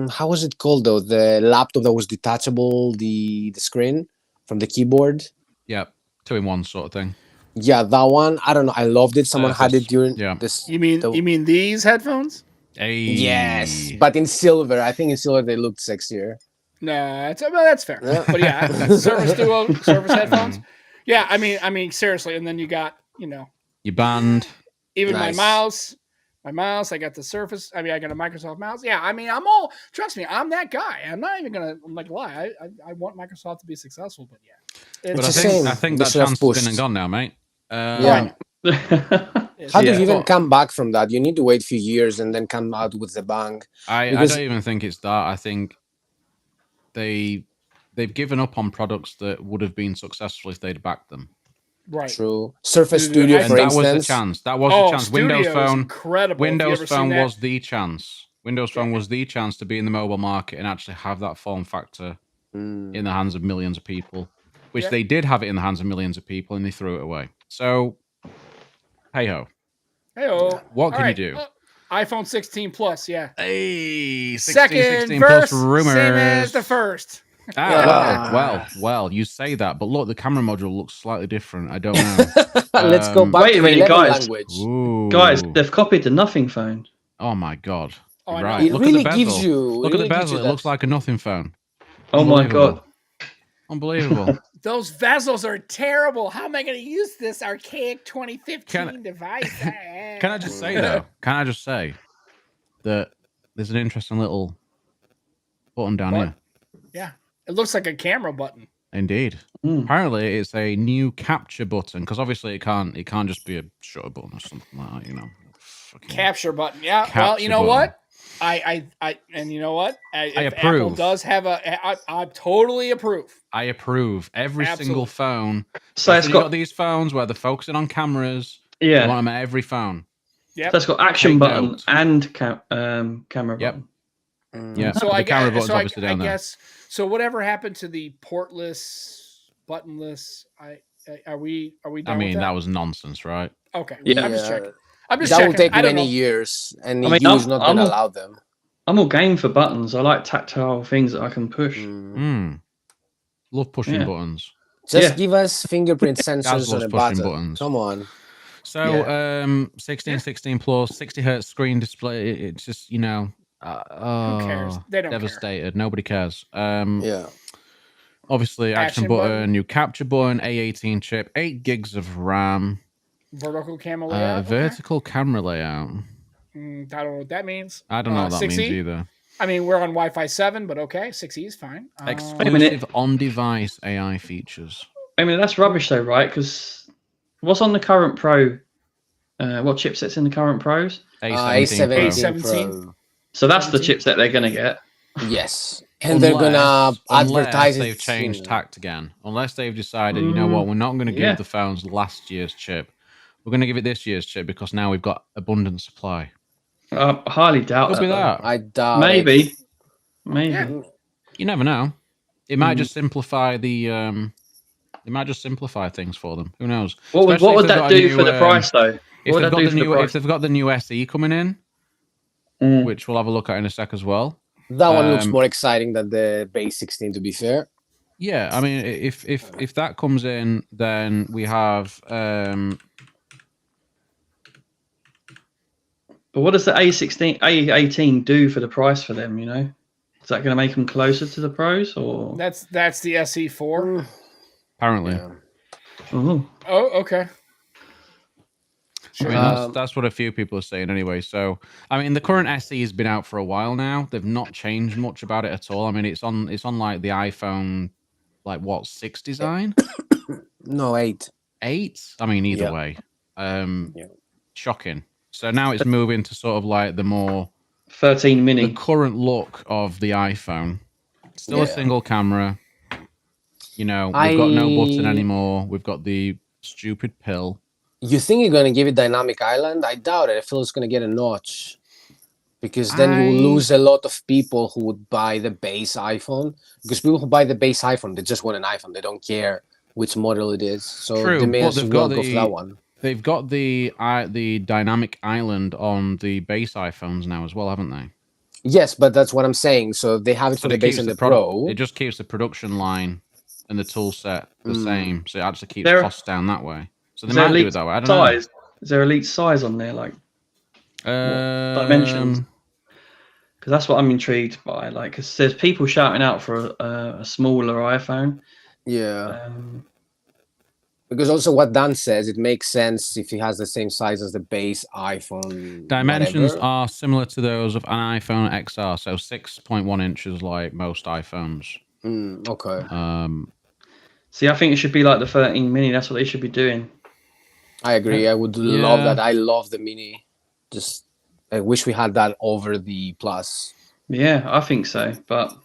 how was it called though? The laptop that was detachable, the screen from the keyboard. Yeah, 2-in-1 sort of thing. Yeah, that one. I don't know. I loved it. Someone had it during this. You mean these headphones? Hey. Yes, but in silver. I think in silver they looked sexier. No, that's fair. But yeah, Surface Duo, Surface headphones. Yeah, I mean, seriously. And then you got, your band. Even my mouse, I got the Surface. I got a Microsoft mouse. Yeah, trust me, I'm that guy. I'm not even going to lie. I want Microsoft to be successful, but yeah. But I think that chance has been and gone now, mate. Yeah. How do you even come back from that? You need to wait a few years and then come out with the bang. I don't even think it's that. I think they've given up on products that would have been successful if they'd backed them. Right. True. Surface Studio, for instance. That was the chance. That was the chance. Windows Phone. Incredible. Windows Phone was the chance. Windows Phone was the chance to be in the mobile market and actually have that form factor in the hands of millions of people, which they did have it in the hands of millions of people, and they threw it away. So, hey-ho. Hey-ho. What can you do? iPhone 16 Plus, yeah. Hey, 16 Plus rumors. Same as the first. Well, you say that, but look, the camera module looks slightly different. I don't know. Let's go back to the language. Guys, they've copied the Nothing phone. Oh my god! Oh, right. It really gives you. Look at the bezel. It looks like a Nothing phone. Oh my god! Unbelievable. Those bezels are terrible. How am I going to use this archaic 2015 device? Can I just say though? Can I just say that there's an interesting little button down here? Yeah. It looks like a camera button. Indeed. Apparently, it's a new capture button because obviously it can't just be a shutter button or something like that. Capture button. Yeah. Well, you know what? I approve. Apple does have I totally approve. I approve every single phone. So it's got these phones where they're focusing on cameras. Yeah. I want them at every phone. Yeah. So it's got action button and camera button. Yeah. So the camera button's obviously down there. So whatever happened to the portless, buttonless? Are we done with that? That was nonsense, right? Okay. Yeah. I'm just checking. That will take many years, and the EU is not going to allow them. I'm all game for buttons. I like tactile things that I can push. Love pushing buttons. Just give us fingerprint sensors on a button. Buttons. Come on. So, 16 Plus, 60 hertz screen display. It's just, who cares? They don't devastated. care. Nobody cares. Yeah. Obviously, action button, new capture button, A18 chip, 8 gigs of RAM. Vertical camera layout. Vertical camera layout. I don't know what that means. I don't know what that means either. We're on Wi-Fi 7, but okay, 6E is fine. Exclusive on-device AI features. That's rubbish though, right? Because What's on the current Pro? What chipset's in the current Pros? A17 Pro. A17 Pro. So that's the chipset they're going to get. Yes, and they're gonna advertise they've it. changed tact again. Unless they've decided, Mm, you know what, we're not going to give yeah. the phones last year's chip. We're going to give it this year's chip because now we've got abundant supply. I highly doubt Could be that. I doubt Maybe. it. Maybe. Yeah. You never know. It might just simplify the. It might just simplify things for them. Who knows? What would Especially if they've that got a do new, for the price, though? If What would they've that got do the for the new, price? if they've got the new SE coming in, which we'll have a look at in a sec as well. That one looks more exciting than the base 16. To be fair. Yeah, I mean, if that comes in, then we have. But what does the A18 do for the price for them? You know, is that going to make them closer to the Pros, or That's the SE4. Apparently. Yeah. Oh, okay. I mean, that's what a few people are saying anyway. So, I mean, the current SE has been out for a while now. They've not changed much about it at all. I mean, it's on like the iPhone, like what 6 design? No, 8. 8. I mean, either way, shocking. So now it's moving to sort of like the more 13 mini. the current look of the iPhone. Still a single camera. You know, we've got no button anymore. We've got the stupid pill. You think you're gonna give it dynamic island? I doubt it. I feel it's gonna get a notch, because then you will lose a lot of people who would buy the base iPhone. Because people who buy the base iPhone, they just want an iPhone. They don't care which model it is. So they may as well go for that one. They've got the dynamic island on the base iPhones now as well, haven't they? Yes, but that's what I'm saying. So they have it for the base and the Pro. It just keeps the production line and the tool set the same, so it actually keeps costs down that way. So they might do it that way. I don't know. Is there elite size on there, like dimensions? Because that's what I'm intrigued by. Like, because there's people shouting out for a smaller iPhone. Yeah. Because also what Dan says, it makes sense if he has the same size as the base iPhone. Dimensions are similar to those of an iPhone XR, so 6.1 inches like most iPhones. Okay. See, I think it should be like the 13 mini. That's what they should be doing. I agree. I would love that. I love the mini. Just, I wish we had that over the Plus. Yeah, I think so. But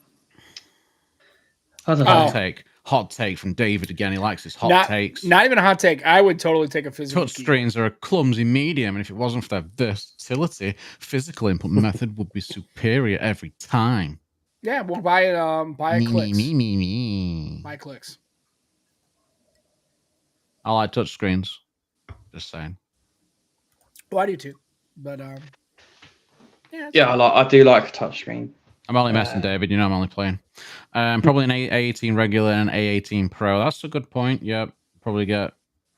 I don't know. Hot take from David again. He likes his hot takes. Not even a hot take. I would totally take a physical touch screens are a clumsy medium, and if it wasn't for their versatility, physical input method would be superior every time. Yeah, we'll buy it. Buy it clicks. Buy clicks. I like touch screens. Just saying. Well, I do too. But yeah, I do like a touch screen. I'm only messing, David. You know I'm only playing. Probably an A18 regular and an A18 Pro. That's a good point. Yep. Probably get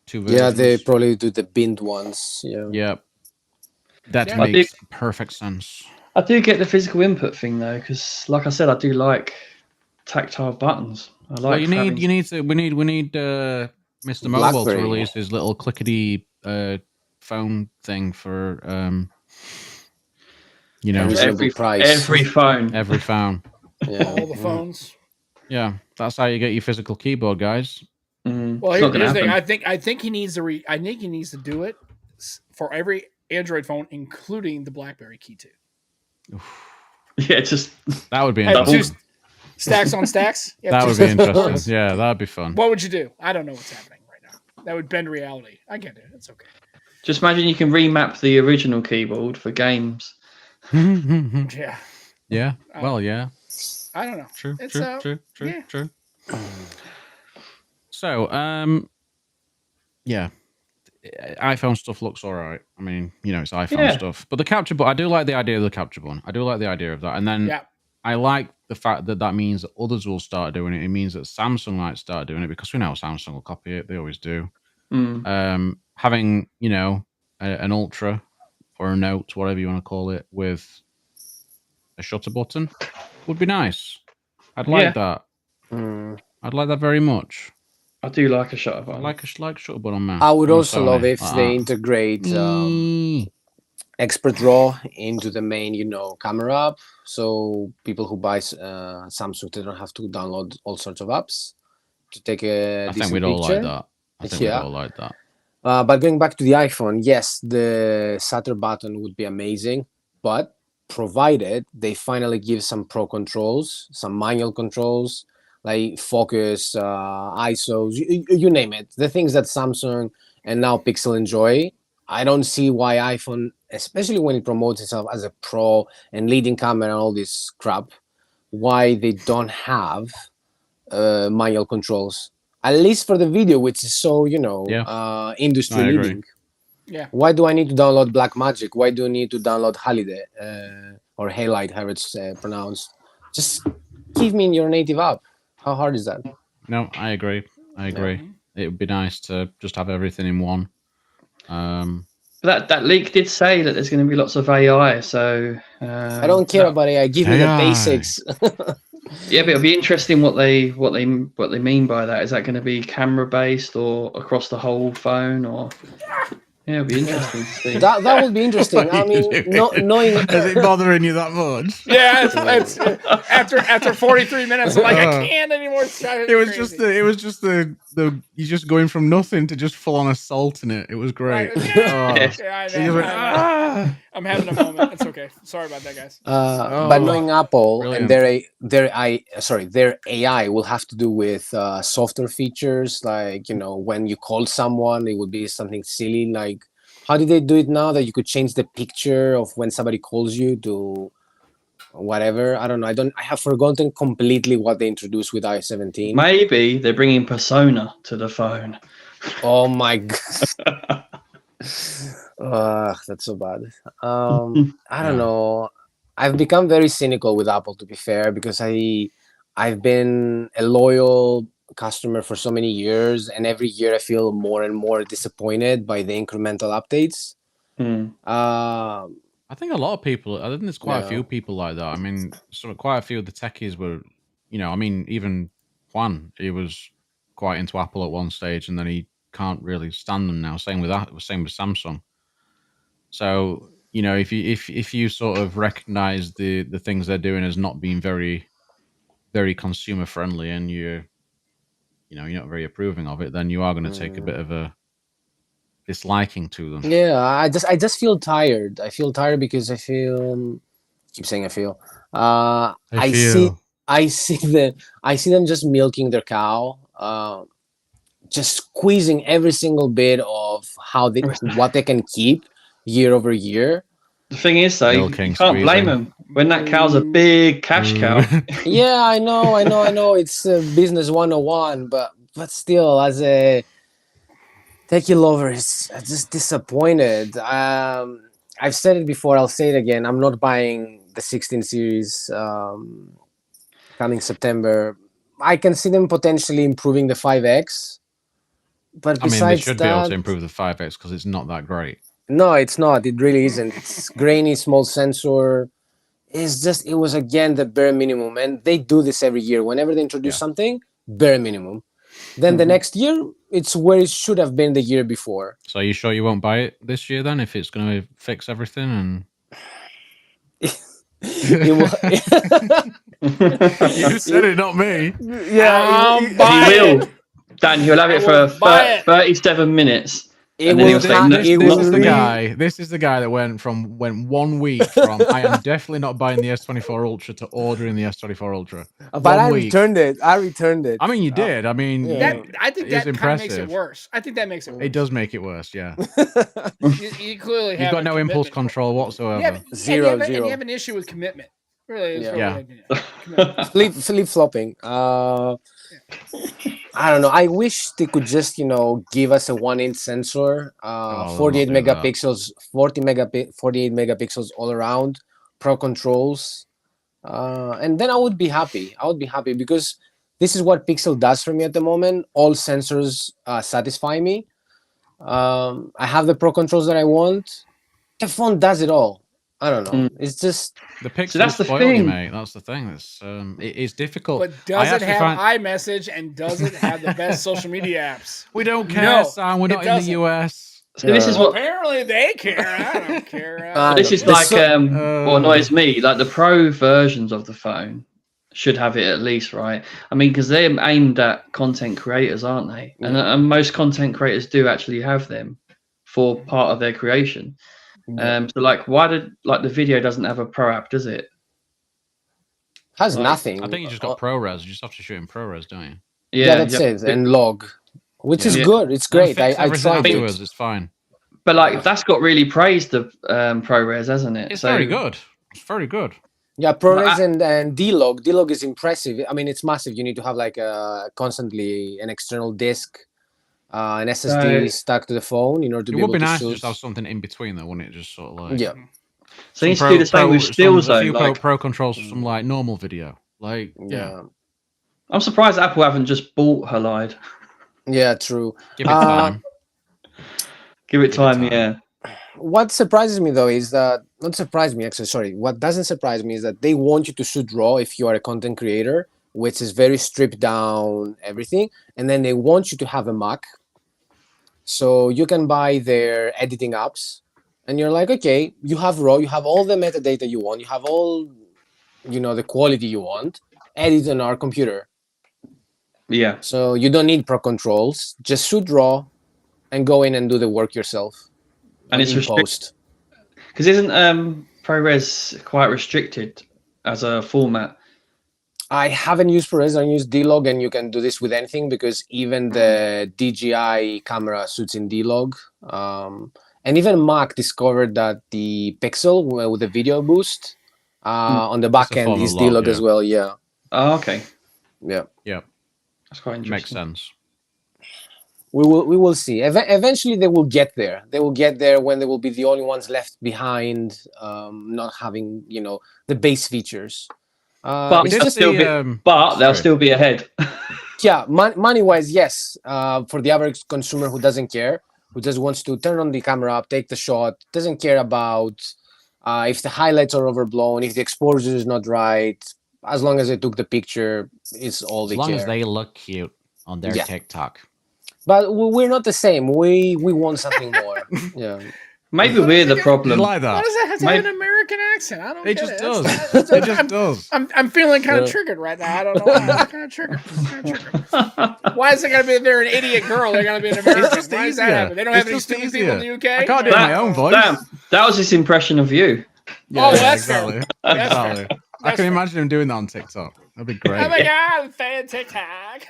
2 versions. Yeah, they probably do the binned ones. Yeah. Yep. That makes perfect sense. I do get the physical input thing though, because like I said, I do like tactile buttons. I like. Well, we need Mr. Mobile to release his little clickety phone thing for every phone. Every phone. Yeah. All the phones. Yeah, that's how you get your physical keyboard, guys. Well, here's the thing. I think he needs to. I think he needs to do it for every Android phone, including the BlackBerry Key 2. Yeah, just that would be interesting. Stacks on stacks. That would be interesting. Yeah, that'd be fun. What would you do? I don't know what's happening right now. That would bend reality. I get it. It's okay. Just imagine you can remap the original keyboard for games. Yeah. Yeah. Well, yeah. I don't know. True. True. So, yeah, iPhone stuff looks all right. I mean, it's iPhone stuff, but the capture button. I do like the idea of the capture button. I do like the idea of that, and then I like the fact that means that others will start doing it. It means that Samsung might start doing it because we know Samsung will copy it. They always do. Having an Ultra or a Note, whatever you want to call it, with a shutter button would be nice. I'd like that. I'd like that very much. I do like a shutter button. I like a shutter button, man. I would also love if they integrate Expert RAW into the main, camera app. So people who buy Samsung, they don't have to download all sorts of apps to take a decent picture. I think we'd all like that. But going back to the iPhone, yes, the shutter button would be amazing, but provided they finally give some pro controls, some manual controls, like focus, ISOs, you name it, the things that Samsung and now Pixel enjoy. I don't see why iPhone, especially when it promotes itself as a pro and leading camera and all this crap, why they don't have manual controls, at least for the video, which is so industry leading. Yeah. Why do I need to download Blackmagic? Why do I need to download Holiday or Halide, however it's pronounced? Just give me in your native app. How hard is that? No, I agree. It would be nice to just have everything in one. But that leak did say that there's going to be lots of AI. So I don't care about AI. Give me the basics. Yeah, but it'll be interesting what they mean by that. Is that going to be camera based or across the whole phone, or it'll be interesting to see. That would be interesting. I mean, knowing is it bothering you that much? Yeah, it's after 43 minutes, I'm like, I can't anymore. It was just the he's just going from nothing to just full on assault in it. It was great. I'm having a moment. It's okay. Sorry about that, guys. But knowing Apple and their AI will have to do with software features, like when you call someone, it would be something silly like, how did they do it now that you could change the picture of when somebody calls you to whatever? I don't know. I have forgotten completely what they introduced with iOS 17. Maybe they're bringing Persona to the phone. Oh my god. That's so bad. I don't know. I've become very cynical with Apple, to be fair, because I've been a loyal customer for so many years, and every year I feel more and more disappointed by the incremental updates. I think a lot of people, I think there's quite a few people like that. I mean, quite a few of the techies were, I mean, even Juan, he was quite into Apple at one stage, and then he can't really stand them now. Same with Samsung. So, if you sort of recognize the things they're doing as not being very, very consumer friendly, and you're not very approving of it, then you are going to take a bit of a disliking to them. Yeah, I just feel tired. I feel tired because I keep saying I feel. I see them just milking their cow, just squeezing every single bit of what they can keep year over year. The thing is, though, you can't blame them when that cow's a big cash cow. Yeah, I know. It's business 101, but still, as a techie lover, I'm just disappointed. I've said it before. I'll say it again. I'm not buying the 16 series coming September. I can see them potentially improving the 5X, but besides they should be able to improve the 5X because it's not that great. No, it's not. It really isn't. It's grainy, small sensor. It was again the bare minimum, and they do this every year. Whenever they introduce something, bare minimum. Then the next year, it's where it should have been the year before. So are you sure you won't buy it this year then, if it's going to fix everything? And you said it, not me. Yeah, he will. Dan, he'll have it for 37 minutes. This is the guy that went 1 week from I am definitely not buying the S24 Ultra to ordering the S24 Ultra. But I returned it. I mean, you did. I mean, I think that kind of makes it worse. I think that makes it worse. It does make it worse, yeah. you clearly have. You've got no impulse control whatsoever. Yeah, zero. And you have an issue with commitment. Really, flip flopping. I don't know. I wish they could just give us a 1-inch sensor, 48 megapixels, 48 megapixels all around, pro controls, and then I would be happy. Because this is what Pixel does for me at the moment. All sensors satisfy me. I have the pro controls that I want. The phone does it all. I don't know. It's just the Pixel. That's the thing, mate. That's the thing. It's difficult. But does it have iMessage and does it have the best social media apps? We don't care, Sam. We're not in the US. So this is what apparently they care. I don't care. This is like what annoys me. Like the pro versions of the phone should have it at least, right? I mean, because they're aimed at content creators, aren't they? And most content creators do actually have them for part of their creation. So like, why did the video doesn't have a pro app, does it? Has nothing. I think you just got ProRes. You just have to shoot in ProRes, don't you? Yeah, that's it. And log, which is good. It's great. I tried it. It's fine. But like, that's got really praised the ProRes, hasn't it? It's very good. It's very good. Yeah, ProRes and D-Log. D-Log is impressive. I mean, it's massive. You need to have like constantly an external disk, an SSD stuck to the phone in order to be able to shoot. It would be nice to just have something in between, though, wouldn't it? Just sort of like... Yeah. So you need to do the same with stills, though. A few pro controls for some like normal video. Like, yeah. I'm surprised Apple haven't just bought Halide. Yeah, true. Give it time. Give it time, yeah. What surprises me though is that not surprise me actually. Sorry, what doesn't surprise me is that they want you to shoot RAW if you are a content creator, which is very stripped down everything, and then they want you to have a Mac, so you can buy their editing apps, and you're like, okay, you have RAW, you have all the metadata you want, you have all, the quality you want, edit on our computer. Yeah. So you don't need pro controls. Just shoot RAW, and go in and do the work yourself. And it's post. Because isn't ProRes quite restricted as a format? I haven't used ProRes. I use D-Log, and you can do this with anything because even the DJI camera shoots in D-Log. And even Mac discovered that the Pixel with the video boost on the back end is D-Log as well. Yeah. Oh, okay. Yeah. Yeah. That's quite interesting. Makes sense. We will see. Eventually, they will get there. They will get there when they will be the only ones left behind, not having the base features. But they'll still be ahead. Yeah, money-wise, yes. For the average consumer who doesn't care, who just wants to turn on the camera up, take the shot, doesn't care about if the highlights are overblown, if the exposure is not right. As long as they took the picture, it's all they care. As long as they look cute on their TikTok. But we're not the same. We want something more. Yeah. Maybe we're the problem. Like that. Why does it have to have an American accent? I don't get it. It Does. It just does. I'm feeling kind of triggered right now. I don't know why. I'm kind of triggered. Why is it going to be they're an idiot girl? They're going to be an American. Why does that happen? They don't have any stupid people in the UK? I can't do my own voice. Damn, that was his impression of you. Yeah, that's exactly. Fair. Exactly. I can imagine him doing that on TikTok. That'd be great. Oh my God, I'm fan TikTok.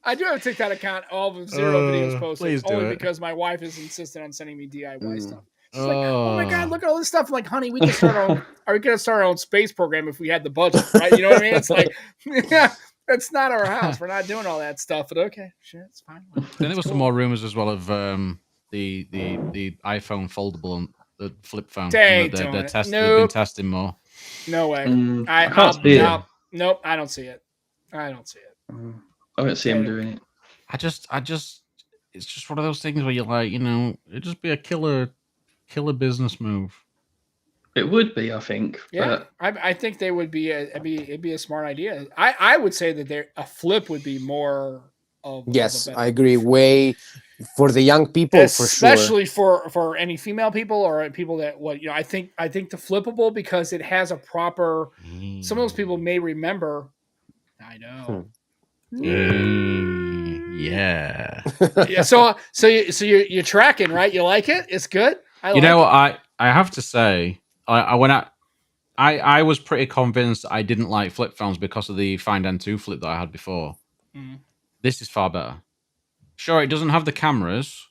I do have a TikTok account. All of 0 videos posted. Only because my wife is insistent on sending me DIY stuff. She's like, "Oh my God, look at all this stuff!" I'm like, honey, we could start our own. Are we gonna start our own space program if we had the budget, right? You know what I mean? It's like, yeah, it's not our house. We're not doing all that stuff. But okay, shit, it's fine. Then there was some more rumors as well of the iPhone foldable and the flip phone. They've been testing more. No way. I can't see it. Nope, I don't see it. I don't see it. I don't see him doing it. I just, it's just one of those things where you're like, it'd just be a killer business move. It would be, I think. Yeah, but I think they would be. It'd be a smart idea. I would say that a flip would be more of. Yes, I agree. Way for the young people, especially for any female people or people that I think the flippable because it has a proper. Some of those people may remember. I know. Yeah. Yeah. So you're tracking, right? You like it? It's good. I have to say, I was pretty convinced I didn't like flip phones because of the Find N2 flip that I had before. Mm. This is far better. Sure, it doesn't have the cameras.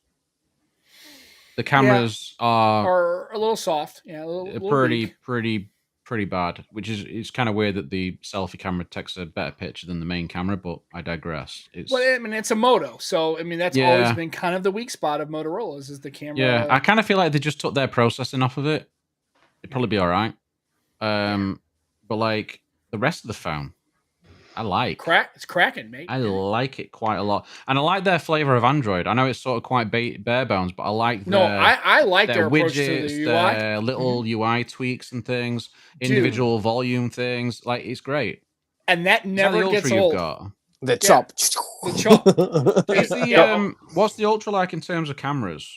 The cameras are a little soft. Yeah, a little pretty bad, which is it's kind of weird that the selfie camera takes a better picture than the main camera, but I digress. It's a Moto, so that's always been kind of the weak spot of Motorola's is the camera. Yeah, I kind of feel like they just took their processing off of it. It'd probably be all right. But like the rest of the phone, I like. It's cracking, mate. I like it quite a lot, and I like their flavor of Android. I know it's sort of quite bare bones, but I like I like their approach widgets, to the UI. Their little UI tweaks and things, individual volume things. Like it's great, and that never gets old. The chop. The chop. What's the Ultra like in terms of cameras?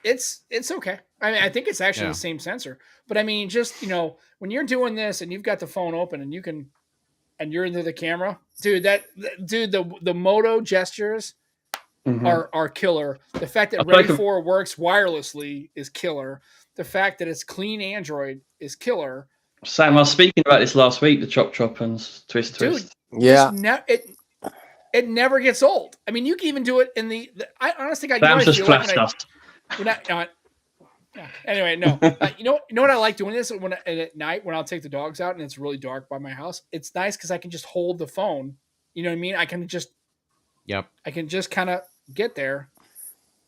it's okay. I mean, I think it's actually the same sensor, but I mean, just when you're doing this and you've got the phone open and you're into the camera, dude. The Moto gestures are killer. The fact that Ready 4 works wirelessly is killer. The fact that it's clean Android is killer. Sam, I was speaking about this last week. The chop and twist. Yeah. It never gets old. I mean, you can even do it in the I honestly got. Sam's just flash dust. Anyway, no. You know what I like doing this at night when I'll take the dogs out and it's really dark by my house. It's nice because I can just hold the phone. You know what I mean? I can just. Yep. I can just kind of get there.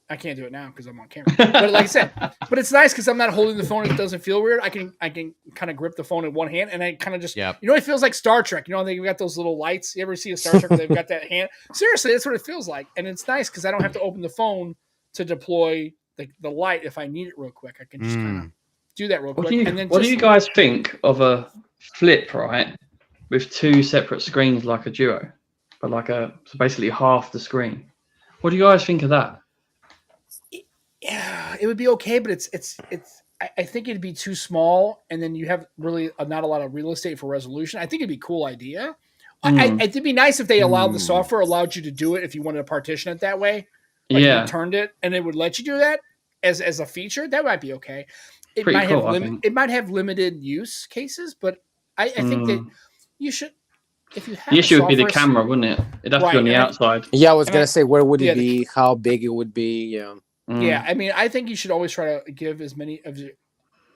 I can't do it now because I'm on camera. But like I said, but it's nice because I'm not holding the phone and it doesn't feel weird. I can kind of grip the phone in one hand and I kind of just, it feels like Star Trek. They've got those little lights. You ever see a Star Trek where they've got that hand? Seriously, that's what it feels like. And it's nice because I don't have to open the phone to deploy the light if I need it real quick. I can just kind of do that real quick. What do you guys think of a flip, right, with two separate screens like a Duo, but so basically half the screen? What do you guys think of that? Yeah, it would be okay, but it's. I think it'd be too small, and then you have really not a lot of real estate for resolution. I think it'd be a cool idea. It'd be nice if they allowed the software allowed you to do it if you wanted to partition it that way. You turned it, and it would let you do that as a feature. That might be okay. It might have limited use cases, but I think that you should. If you have the issue would be the camera, wouldn't it? It'd have to be on the outside. Yeah, I was gonna say, where would it be? How big it would be? Yeah. Yeah, I mean, I think you should always try to give as many of your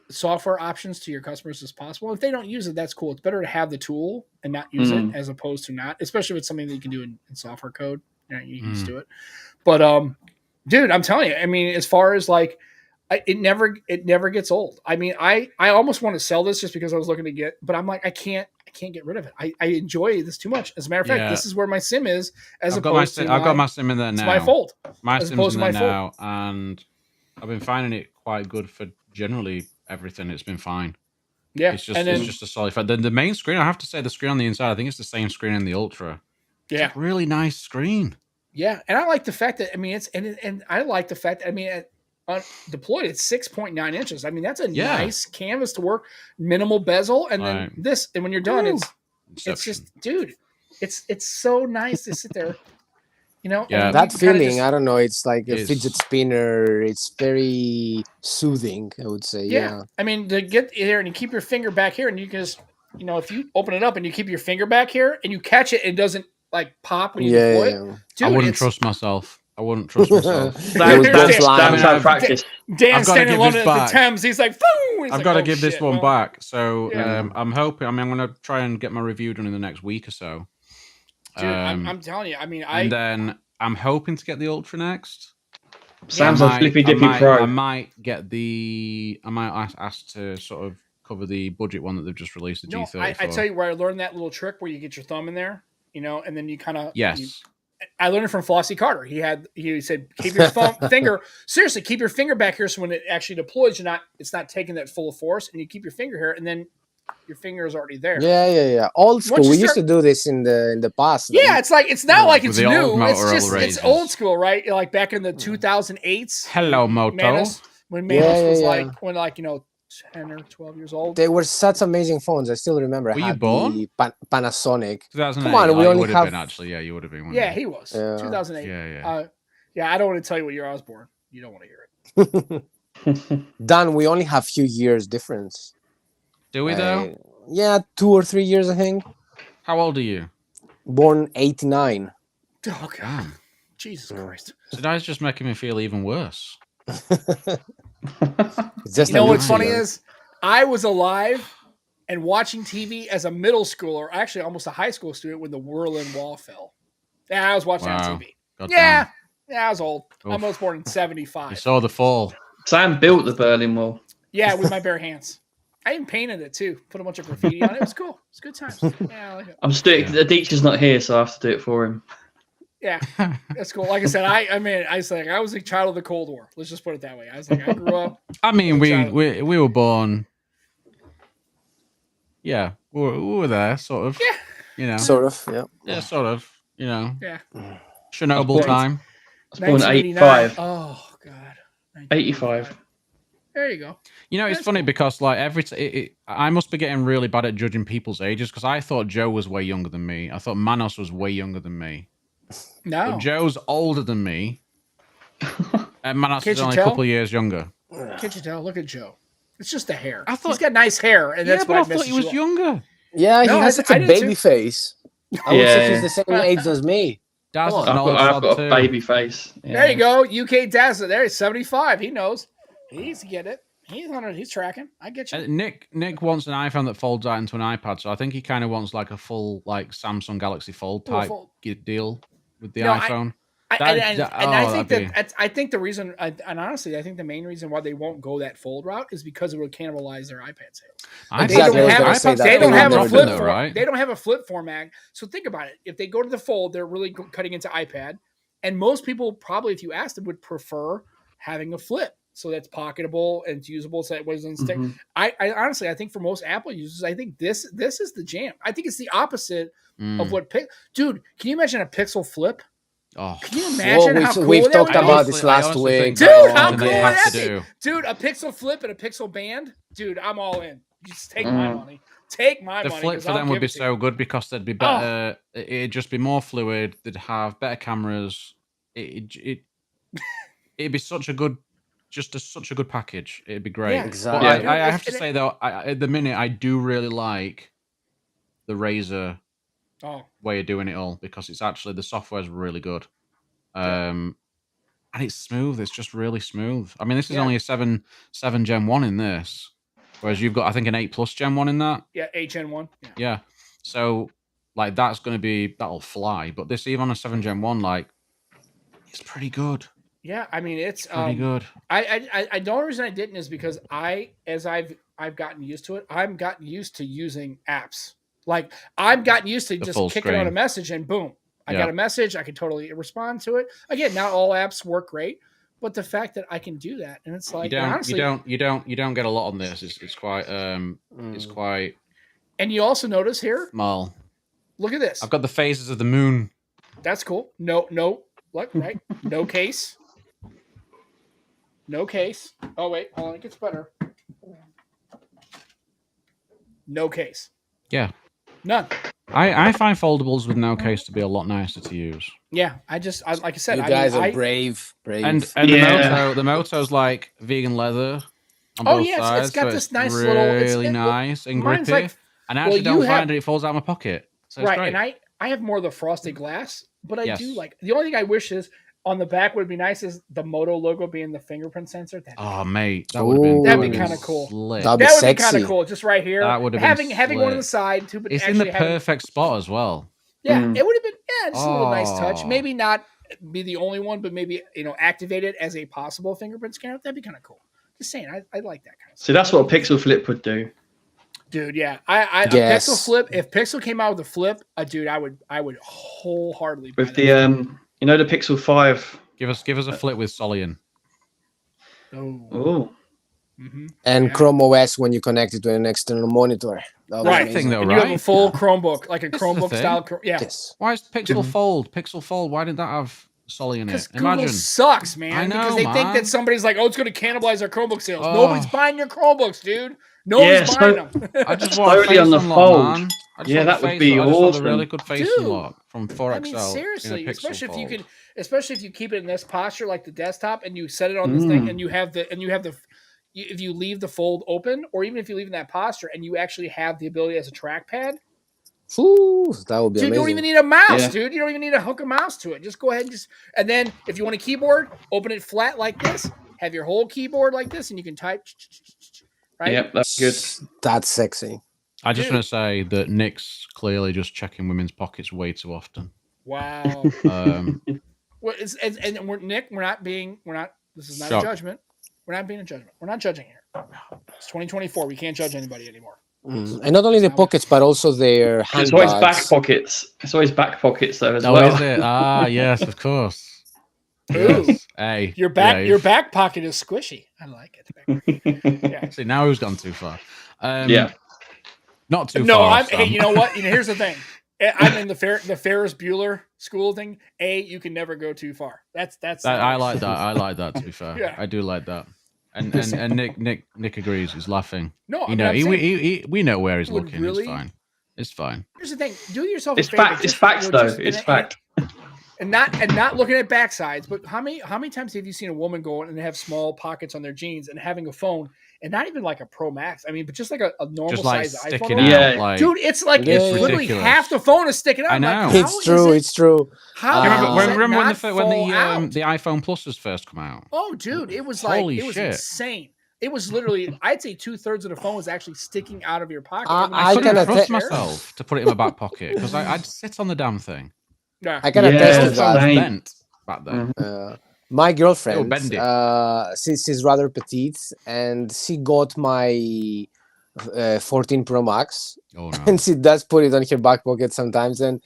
software options to your customers as possible. If they don't use it, that's cool. It's better to have the tool and not use it as opposed to not, especially if it's something that you can do in software code. You can just do it. But, dude, I'm telling you, I mean, as far as it never gets old. I mean, I almost want to sell this just because I was looking to get, but I'm like, I can't get rid of it. I enjoy this too much. As a matter of fact, this is where my SIM is. I've got my SIM in there now. It's my Fold. My SIM's in there now, and I've been finding it quite good for generally everything. It's been fine. Yeah, it's just a solid. The main screen, I have to say, the screen on the inside, I think it's the same screen in the Ultra. Yeah, it's a really nice screen. Yeah, and I like the fact that I like the fact that deployed it's 6.9 inches. I mean, that's a nice canvas to work, minimal bezel, and then this, and when you're done, it's just, dude, it's so nice to sit there, Yeah, that feeling, I don't know, it's like a fidget spinner. It's very soothing, I would say. Yeah. I mean, to get there and you keep your finger back here, and you can just, if you open it up and you keep your finger back here and you catch it, it doesn't pop when you deploy it. Dude, I wouldn't trust myself. I wouldn't trust myself. Practice. Dan's standing alone at the Thames. He's like, boom! I've got to give this one back. So I'm hoping. I mean, I'm going to try and get my review done in the next week or so. Dude, I'm telling you. I mean, and then I'm hoping to get the Ultra next. Sam's a Flippy Dippy Pro. I might ask to sort of cover the budget one that they've just released. The G30. I tell you where I learned that little trick where you get your thumb in there, and then you kind of I learned it from Flossie Carter. He said, keep your finger, seriously, keep your finger back here so when it actually deploys, it's not taking that full force, and you keep your finger here, and then your finger is already there. Yeah. Old school. We used to do this in the past. Yeah, it's not like it's new. It's old school, right? Like back in the 2008s. Hello, Moto. When Manus was 10 or 12 years old. They were such amazing phones. I still remember. Were you born? The Panasonic. 2008. Come on, we only have been actually. Yeah, you would have been. Yeah, he was. 2008. Yeah. I don't want to tell you what year I was born. You don't want to hear it. Dan, we only have few years difference. Do we though? 2 or 3 years, I think. How old are you? Born 89. Oh God, Jesus Christ! Today's just making me feel even worse. What's funny is I was alive and watching TV as a middle schooler, actually almost a high school student, when the Berlin Wall fell. Yeah, I was watching on TV. Yeah, I was old. Oof. I was born in 75. You saw the fall. Sam built the Berlin Wall. Yeah, with my bare hands. I even painted it too. Put a bunch of graffiti on it. It was cool. It's good times. Yeah, I like it. The teacher's not here, so I have to do it for him. Yeah, that's cool. Like I said, I was a child of the Cold War. Let's just put it that way. I was like, I grew up. I mean, we were born. Yeah, we were there, sort of. Yeah. Sort of. Yeah. Yeah, sort of. Yeah. Chernobyl time. I was born 85. Oh God. 85. There you go. You know, it's That's funny cool. because like I must be getting really bad at judging people's ages because I thought Joe was way younger than me. I thought Manos was way younger than me. No, But Joe's older than me, and Manos Can't is you only a tell? couple of years younger. can't you tell? Look at Joe. It's just the hair. I thought- He's got nice hair, and Yeah, that's but what I thought he was younger. Yeah, No, he has I such a did baby too. face. I would say Yeah. he's the same age as me. Daz Come is on. an I've old got sod a too. baby face. Yeah. There you go. UK Dazzler. There, he's 75. He knows. He's get it. He's tracking. I get you. Nick wants an iPhone that folds out into an iPad, so I think he kind of wants like a full like Samsung Galaxy Fold Full type fold. deal with the No, iPhone. I think the reason, and honestly, I think the main reason why they won't go that fold route is because it would cannibalize their iPad sales. Exactly, I was gonna say that. They don't They have would a never flip do that, format. They don't have a flip format. So think about it. If they go to the fold, they're really cutting into iPad, and most people probably, if you ask them, would prefer having a flip. So that's pocketable and it's usable. So it wasn't stick. Mhm. I honestly, I think for most Apple users, I think this is the jam. I think it's the opposite of what. Dude, can you imagine a Pixel Flip? Oh, Can you imagine how cool we've that talked would be? about this last week. Dude, how something cool they would have that to be? do. Dude, a Pixel Flip and a Pixel Band? Dude, I'm all in. Just take my money. Take my The money. flip 'cause for I'll them would give be it to so you. good because they'd be better. It'd just be more fluid. They'd have better cameras. It'd be such a good, such a good package. It'd be great. Yeah, exactly. But Yeah. I have to say though, at the minute, I do really like the Razer Oh, way of doing it all because it's actually the software's really good. And it's smooth. It's just really smooth. I mean, this is only a 7 Gen 1 in this, whereas you've got I think an 8 Plus Gen 1 in that. yeah, HN1. Yeah. So like that'll fly. But this even on a 7 Gen 1, like it's pretty good. Yeah, I mean it's Pretty good. I the only reason I didn't is because as I've gotten used to it, I'm gotten used to using apps. Like I've gotten used to just full kicking on a screen. message and boom, I Yeah. got a message. I can totally respond to it. Again, not all apps work great, but the fact that I can do that and it's like You don't honestly, you don't get a lot on this. It's quite it's quite and you also notice here, small. look at this. I've got the phases of the moon. That's cool. No, look, right? No case. No case. Oh, wait. Hold on. It gets better. No case. Yeah. None. I find foldables with no case to be a lot nicer to use. Yeah. Like I said, You I guys mean, are brave. And Yeah. the Moto's like vegan leather on Oh, both yeah, sides. it's got so this nice really little. nice and mine's grippy. like- and I actually you don't have- find it falls out of my pocket. So it's right. great. And I have more of the frosted glass, but I do Yes. like the only thing I wish is on the back would be nice is the Moto logo being the fingerprint sensor. Oh mate, that would have been Ooh. That'd be kinda cool. slick. That'd be That would be kind sexy. of cool. Just right here. That would have been having one on the slick. side too, but It's in the actually having- perfect spot as well. Yeah, Mm. it would have been just a little nice touch. Oh. Maybe not be the only one, but maybe activate it as a possible fingerprint scanner. That'd be kind of cool. Just saying, I like that kind of stuff. So that's what a Pixel Flip would do. Dude, yeah, a Yes. Pixel Flip. If Pixel came out with a flip, dude, I would wholeheartedly buy With the the Pixel 5. Give us a flip with Solian. Oh, Oh. And Yeah. Chrome OS when you connect it to an external monitor. That right. was thing amazing. though, And you have a right? full Chromebook, like a This is the Chromebook thing. style. Yeah, Yes. Why is Pixel Fold? Pixel Fold. Why didn't that have Solian in because it? Google Imagine. sucks, man. I know, because they think man. that somebody's like, oh, it's going to cannibalize our Chromebook sales. Oh. Nobody's buying your Chromebooks, dude. Nobody's Yeah, buying so- them. I just want Slowly face on the unlock, fold. man. I just Yeah, want that the would face be unlock. I just want awesome. a really good face Dude. unlock from 4XL. I mean, seriously, in a Pixel especially if you Fold. could, especially if you keep it in this posture, like the desktop, and you set it on this thing, and you have the, if you leave the fold open, or even if you leave in that posture, and you actually have the ability as a trackpad, Ooh, that would be dude, you don't amazing. even need a mouse, Yeah. dude. You don't even need to hook a mouse to it. Just go ahead and then if you want a keyboard, open it flat like this, have your whole keyboard like this, and you can type. Right? Yep, that's good. That's sexy. I just Dude. want to say that Nick's clearly just checking women's pockets way too often. Wow. Well, and we're Nick. We're not. This is not Shock. a judgment. We're not being a judgment. We're not judging here. It's 2024. We can't judge anybody anymore. And not only the pockets, but also their It's always back handbags. pockets. It's always back pockets though as Oh, well. is it? Ah, yes, of course. Ooh. Yes. Hey, Your back, yeah, your back pocket is squishy. I like it. Yeah. See, now who's gone too far? Yeah. Not too No, far. hey, you know what? Here's the thing. I'm in the Ferris Bueller school thing. You can never go too far. That's I like that. I like that. To be fair, Yeah. I do like that. And Nick agrees. He's laughing. No, we know where he's looking. Really, it's fine. It's fine. Here's the thing: do yourself it's a favor. Fact, it's facts, though. It's fact. And not looking at backsides, but how many times have you seen a woman go and have small pockets on their jeans and having a phone, and not even like a Pro Max? I mean, but just like a normal just like size sticking iPhone. out, Yeah, like, dude, it's like it's literally half the phone is sticking out. I know. Like, it's true. It's true. How remember when the iPhone Pluses first come out? Oh, dude, it was like it was insane. It was literally, I'd say 2/3 of the phone was actually sticking out of your pocket. I couldn't trust myself to put it in my back pocket because I'd sit on the damn thing. Yeah. I can attest to that. Bent back then. My girlfriend, she's rather petite, and she got my 14 Pro Max, and she does put it on her back pocket sometimes, and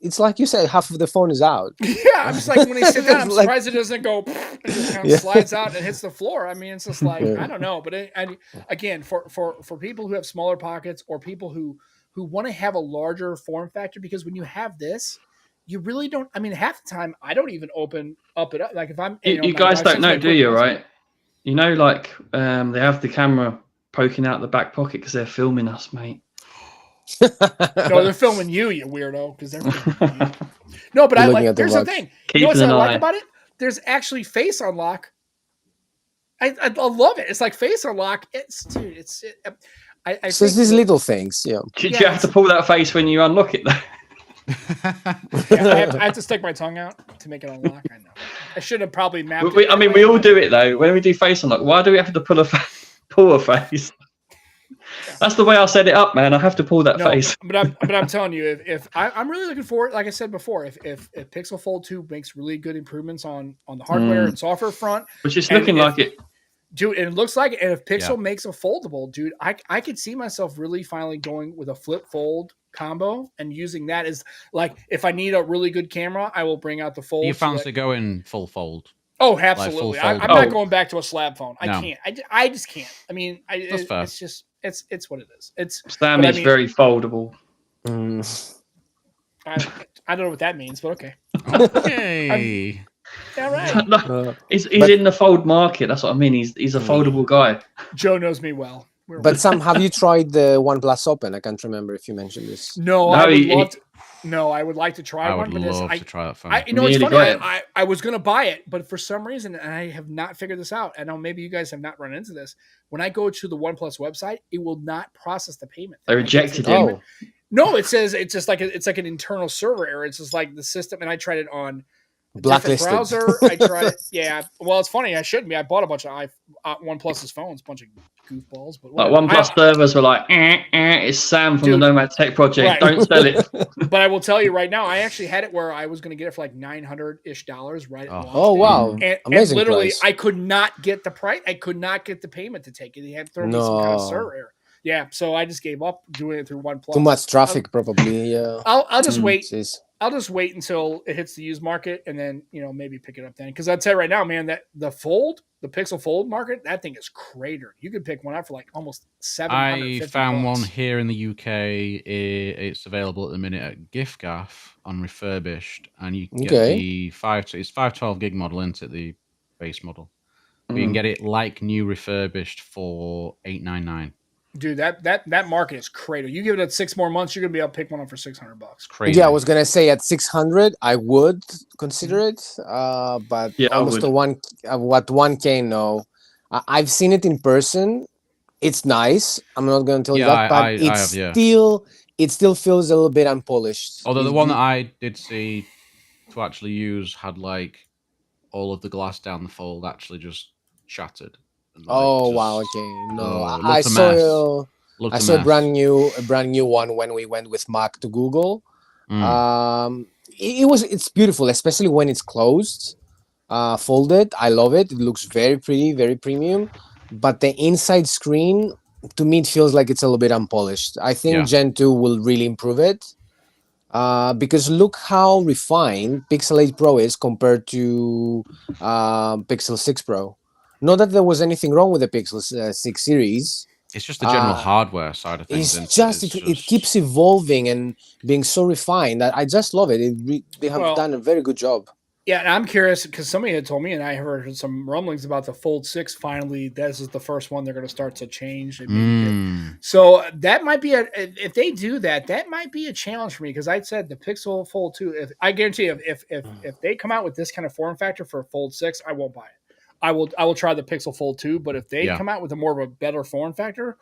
it's like you said, half of the phone is out. Yeah, I'm just like, when they sit down, I'm surprised it doesn't go, it just kind of slides out and hits the floor. I mean, it's just like, I don't know. But again, for people who have smaller pockets or people who want to have a larger form factor, because when you have this, you really don't. I mean, half the time I don't even open up it up. Like if I'm, you guys don't know, do you? Right? You know, like they have the camera poking out the back pocket because they're filming us, mate. No, they're filming you weirdo. Because they're filming you. No, but here's the thing. You know what I like about it? There's actually face unlock. I love it. It's like face unlock. So it's these little things. Yeah. Do you have to pull that face when you unlock it though? I have to stick my tongue out to make it unlock. I know. I should have probably mapped it. I mean, we all do it though. When we do face unlock, why do we have to pull a face? That's the way I set it up, man. I have to pull that face. But I'm telling you, if I'm really looking forward, like I said before, if Pixel Fold 2 makes really good improvements on the hardware and software front, which is looking like it. Dude, and it looks like it. And if Pixel makes a foldable, dude, I could see myself really finally going with a flip fold combo and using that as, like, if I need a really good camera, I will bring out the fold. You fancy going full fold? Oh, absolutely. I'm not going back to a slab phone. I can't. I just can't. I mean, it's just it's what it is. Sam is very foldable. I don't know what that means, but okay. Hey. All right. No, he's in the fold market. That's what I mean. He's a foldable guy. Joe knows me well. But Sam, have you tried the OnePlus Open? I can't remember if you mentioned this. No, I would like to try one. I would love to try that phone. It's funny. I was going to buy it, but for some reason, and I have not figured this out. I know maybe you guys have not run into this. When I go to the OnePlus website, it will not process the payment. They rejected it. No, it says it's just like it's like an internal server error. It's just like the system, and I tried it on blacklisted browser. I tried it. Yeah. Well, it's funny. I shouldn't be. I bought a bunch of OnePlus's phones, a bunch of goofballs. But like OnePlus servers were like, it's Sam from the Nomad Tech Project. Right. Don't sell it. But I will tell you right now, I actually had it where I was going to get it for like $900-ish right. Oh wow! And literally, price. I could not get the price. I could not get the payment to take it. They had to throw me some kind of server error. Yeah, so I just gave up doing it through OnePlus. Too much traffic, probably. Yeah. I'll just wait. I'll just wait until it hits the used market, and then maybe pick it up then. Because I'd say right now, man, that the Pixel Fold market, that thing is cratered. You could pick one up for like almost $750. I found one here in the UK. It's available at the minute at giffgaff on refurbished, and you can get the it's 512 gig model, isn't it? The base model. But you can get it like new refurbished for $899. Dude, that market is crazy. You give it 6 more months, you're gonna be able to pick one up for $600. Crazy. Yeah, I was gonna say at 600, I would consider it. But almost what 1K. No, I've seen it in person. It's nice. I'm not gonna tell you that, but it still feels a little bit unpolished. Although the one that I did see to actually use had like all of the glass down the fold actually just shattered. Wow! Okay, no, I saw a brand new one when we went with Mac to Google. It's beautiful, especially when it's closed, folded. I love it. It looks very pretty, very premium. But the inside screen, to me, it feels like it's a little bit unpolished. I think Gen 2 will really improve it. Because look how refined Pixel 8 Pro is compared to Pixel 6 Pro. Not that there was anything wrong with the Pixel 6 series, It's just the general hardware side of things. It keeps evolving and being so refined that I just love it. They have done a very good job. Yeah, and I'm curious because somebody had told me, and I heard some rumblings about the Fold 6. Finally, this is the first one they're going to start to change. So that might be if they do that, that might be a challenge for me because I said the Pixel Fold 2. I guarantee if they come out with this kind of form factor for Fold 6, I won't buy it. I will try the Pixel Fold 2, but if they come out with a more of a better form factor.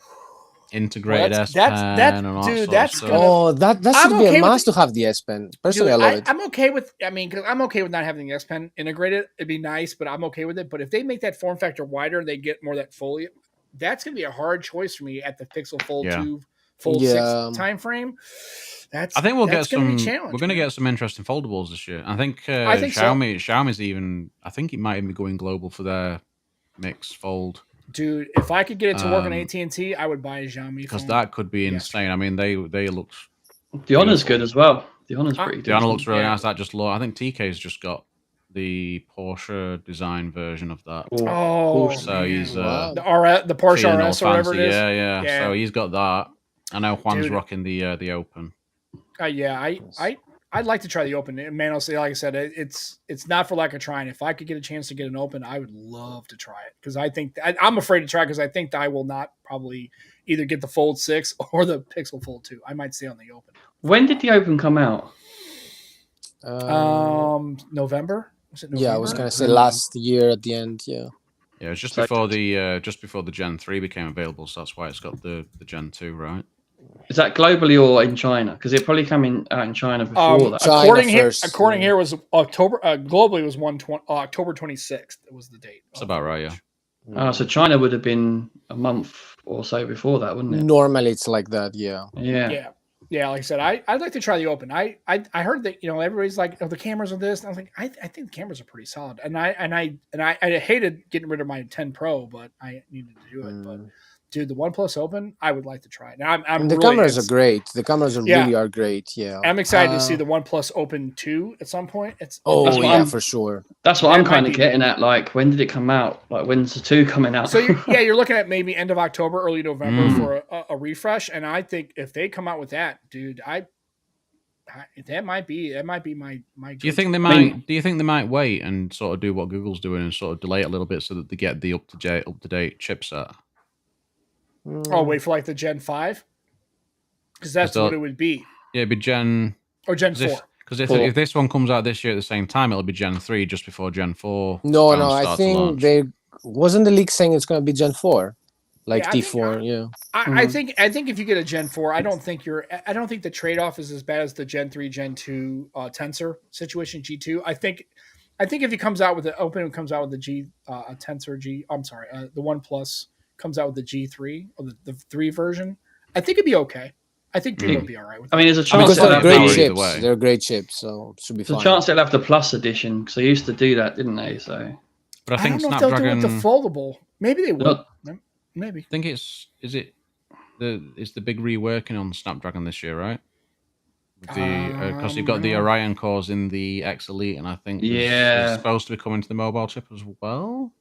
Integrated S Pen and all dude, that that's that should be a must to have the S Pen. Personally, dude, I love it. I'm okay with. I mean, because I'm okay with not having the S Pen integrated. It'd be nice, but I'm okay with it. But if they make that form factor wider, they get more of that folio. That's gonna be a hard choice for me at the Pixel Fold 2, Fold 6 time frame. I think we'll get some. We're gonna get some interesting foldables this year. I think Xiaomi's even. I think it might even be going global for their Mix Fold. Dude, if I could get it to work on AT&T, I would buy a Xiaomi because that could be insane. I mean, they look. The Honor's good as well. The Honor's pretty good. The Honor looks really nice. That just low. I think TK's just got the Porsche design version of that. Oh, so he's the Porsche RS or whatever it is. Yeah. So he's got that. I know Juan's rocking the Open. I'd like to try the Open. Man, I'll say, like I said, it's not for lack of trying. If I could get a chance to get an Open, I would love to try it because I think I'm afraid to try because I think that I will not probably either get the Fold 6 or the Pixel Fold 2. I might stay on the Open. When did the Open come out? November. Was it November? Yeah, I was gonna say last year at the end. Yeah. Yeah, it's just before the Gen 3 became available, so that's why it's got the Gen 2, right? Is that globally or in China? Because it probably came out in China before that. According here was October. Globally was October 26th. Was the date. That's about right. Yeah. So China would have been a month or so before that, wouldn't it? Normally it's like that. Yeah. Yeah. Like I said, I'd like to try the Open. I heard that everybody's like, the cameras are this. And I was like, I think the cameras are pretty solid. And I hated getting rid of my 10 Pro, but I needed to do it. But dude, the OnePlus Open, I would like to try it. Now, the really cameras are great. The cameras really are great. Yeah, I'm excited to see the OnePlus Open 2 at some point. For sure. That's what I'm kind of getting at. Like, when did it come out? Like, when's the 2 coming out? So you're looking at maybe end of October, early November for a refresh. And I think if they come out with that, dude, that might be my. Do you think they might wait and sort of do what Google's doing and sort of delay it a little bit so that they get the up to date chipset? Oh, wait for like the Gen 5? Because that's what it would be. Yeah, it'd be Gen... Or Gen 4. Because if this one comes out this year at the same time, it'll be Gen 3 just before Gen 4. No, I think wasn't the leak saying it's going to be Gen 4? Like T4, I think if you get a Gen 4, I don't think the trade-off is as bad as the Gen 3, Gen 2 Tensor situation, G2. I think if it comes out with the Open, it comes out with the Tensor G. I'm sorry, the OnePlus comes out with the G3 or the 3 version, I think it'd be okay. I think people will be all right with it. I mean, there's a chance they're great chips. They're great chips, so it should be fine. There's a chance they'll have the Plus edition because they used to do that, didn't they? So, but I think don't know if they'll do it with the foldable. Maybe they will. Maybe. I think it's the big reworking on Snapdragon this year, right? Because you've got the Orion cores in the X Elite, and I think it's supposed to be coming to the mobile chip as well.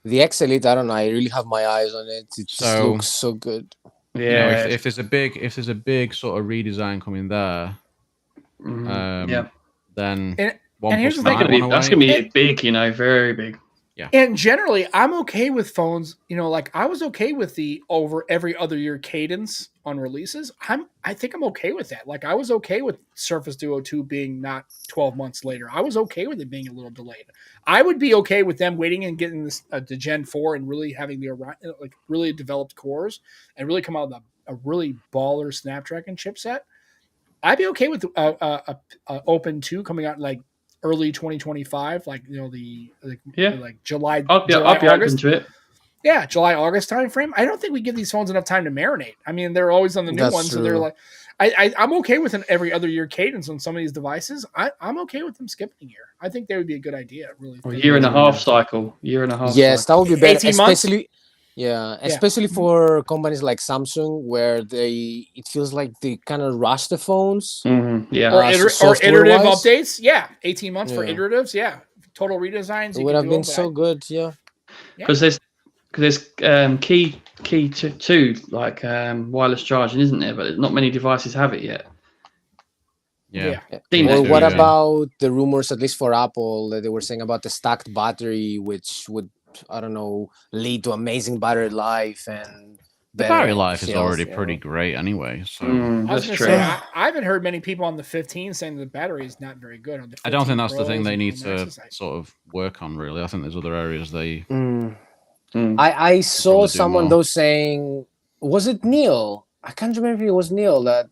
The X Elite, I don't know. I really have my eyes on it. It just looks so good. Yeah. If there's a big sort of redesign coming there, then and here's the thing, that's gonna be big. Very big. Yeah. And generally, I'm okay with phones. Like I was okay with the over every other year cadence on releases. I think I'm okay with that. Like I was okay with Surface Duo 2 being not 12 months later. I was okay with it being a little delayed. I would be okay with them waiting and getting this the Gen 4 and really having the really developed cores and really come out with a really baller Snapdragon chipset. I'd be okay with Open 2 coming out like early 2025, like July. I'll be open to it. Yeah, July, August timeframe. I don't think we give these phones enough time to marinate. I mean, they're always on the new ones, so they're like, I'm okay with an every other year cadence on some of these devices. I'm okay with them skipping a year. I think that would be a good idea. Really, a year and a half cycle. Yes, that would be better, 18 months? especially for companies like Samsung, where it feels like they kind of rush the phones. Mm-hmm. Yeah, or iterative updates. Yeah, 18 months for iteratives. Yeah, total redesigns. It would have been so good. Yeah, because there's key key to like wireless charging, isn't there? But not many devices have it yet. Yeah. Or what about the rumors, at least for Apple, that they were saying about the stacked battery, which would, I don't know, lead to amazing battery life and the battery life is already pretty great anyway. So that's true. Say, I haven't heard many people on the 15 saying the battery is not very good. On the 15 I don't think that's the thing they Pros need and to Maxes. sort of work on. Really, I think there's other areas they. I saw someone though saying, was it Neil? I can't remember if it was Neil, that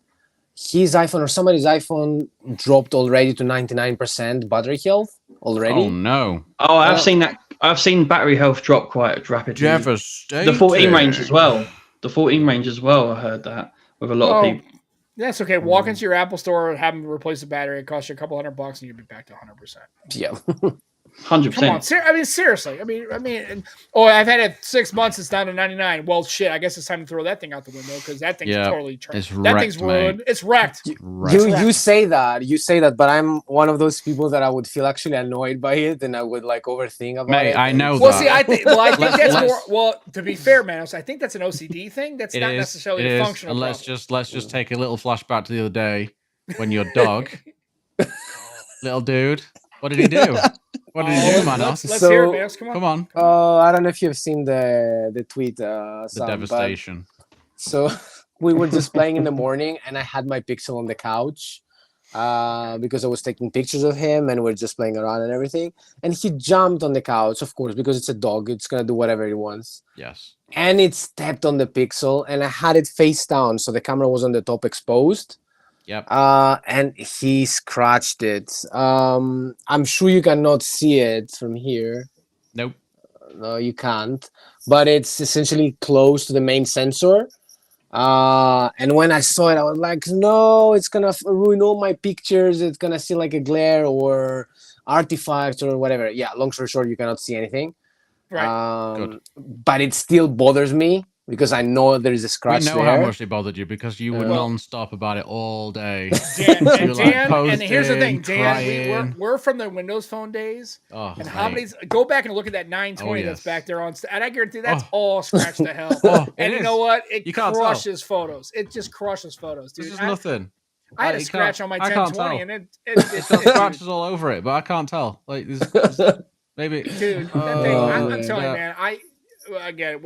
his iPhone or somebody's iPhone dropped already to 99% battery health already. Oh no! Oh, I've seen that. I've seen battery health drop quite rapidly. Devastating. The 14 range as well. The 14 range as well. I heard that with a lot of people. That's okay. Walk into your Apple store and have them replace the battery. It costs you a couple $100 and you'll be back to 100%. Yeah. 100%. Come on, I mean, seriously. I mean, I've had it 6 months. It's down to 99. Well, shit. I guess it's time to throw that thing out the window because that thing's totally that thing's ruined. It's wrecked. You say that, but I'm one of those people that I would feel actually annoyed by it, and I would like overthink about it. I know. Well, see, I think that's more. Well, to be fair, Manos, I think that's an OCD thing. That's not necessarily a functional. And let's just take a little flashback to the other day when your dog, little dude, what did he do? What did he do, Manos? Let's hear it, Manos. Come on. I don't know if you've seen the tweet. The devastation. So we were just playing in the morning, and I had my Pixel on the couch because I was taking pictures of him, and we're just playing around and everything. And he jumped on the couch, of course, because it's a dog. It's gonna do whatever it wants. Yes. And it stepped on the Pixel, and I had it face down, so the camera was on the top exposed. Yep. And he scratched it. I'm sure you cannot see it from here. Nope. No, you can't. But it's essentially close to the main sensor. And when I saw it, I was like, no, it's gonna ruin all my pictures. It's gonna see like a glare or artifacts or whatever. Yeah, long story short, you cannot see anything. Right. But it still bothers me because I know there is a scratch there. We know how much it bothered you because you were non-stop about it all day. Dan, and here's the thing, Dan, we're from the Windows Phone days. Oh, and how many? Go back and look at that 920 that's back there on, and I guarantee that's all scratched to hell. And you know what? It crushes photos. It just crushes photos, dude. This is nothing. I had a scratch on my 1020, and it's got scratches all over it, but I can't tell. Like, maybe, dude. That thing, I'm telling you, man. Again,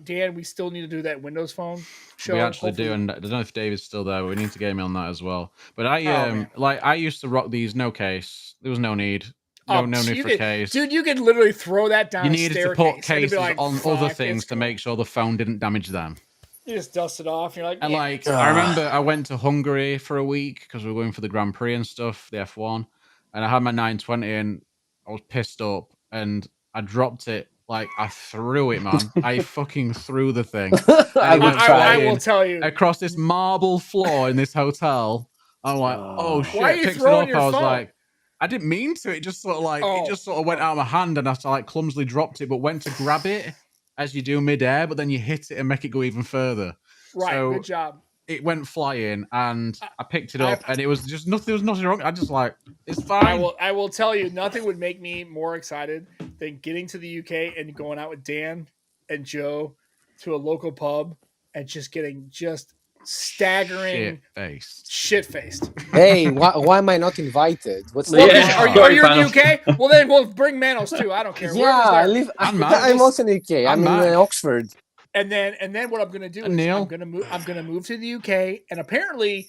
Dan, we still need to do that Windows Phone show. We actually do, and I don't know if David's still there. But we need to get him on that as well. But I used to rock these no case. There was no need. No need for case. Dude, you could literally throw that down. You needed to put cases on other things to make sure the phone didn't damage them. You just dust it off. And you're like, and I remember I went to Hungary for a week because we were going for the Grand Prix and stuff, the F1, and I had my 920 and I was pissed up and I dropped it. Like, I threw it, man. I fucking threw the thing. I will tell you. Across this marble floor in this hotel. I'm like, oh, shit. Why are you Picked throwing it up. your I was phone? like, I didn't mean to. It just sort of went out of my hand and I clumsily dropped it, but went to grab it as you do midair, but then you hit it and make it go even further. Right, so good job. It went flying and I picked it up and it was just nothing. There was nothing wrong. I just like, it's fine. I will tell you, nothing would make me more excited than getting to the UK and going out with Dan and Joe to a local pub and just getting staggering shit-faced. Hey, why am I not invited? What's are you in the UK? Well, then we'll bring Manos too. I don't care. Yeah, I'm also in the UK. I'm in Oxford. And then what I'm going to do is I'm going to move to the UK. And apparently,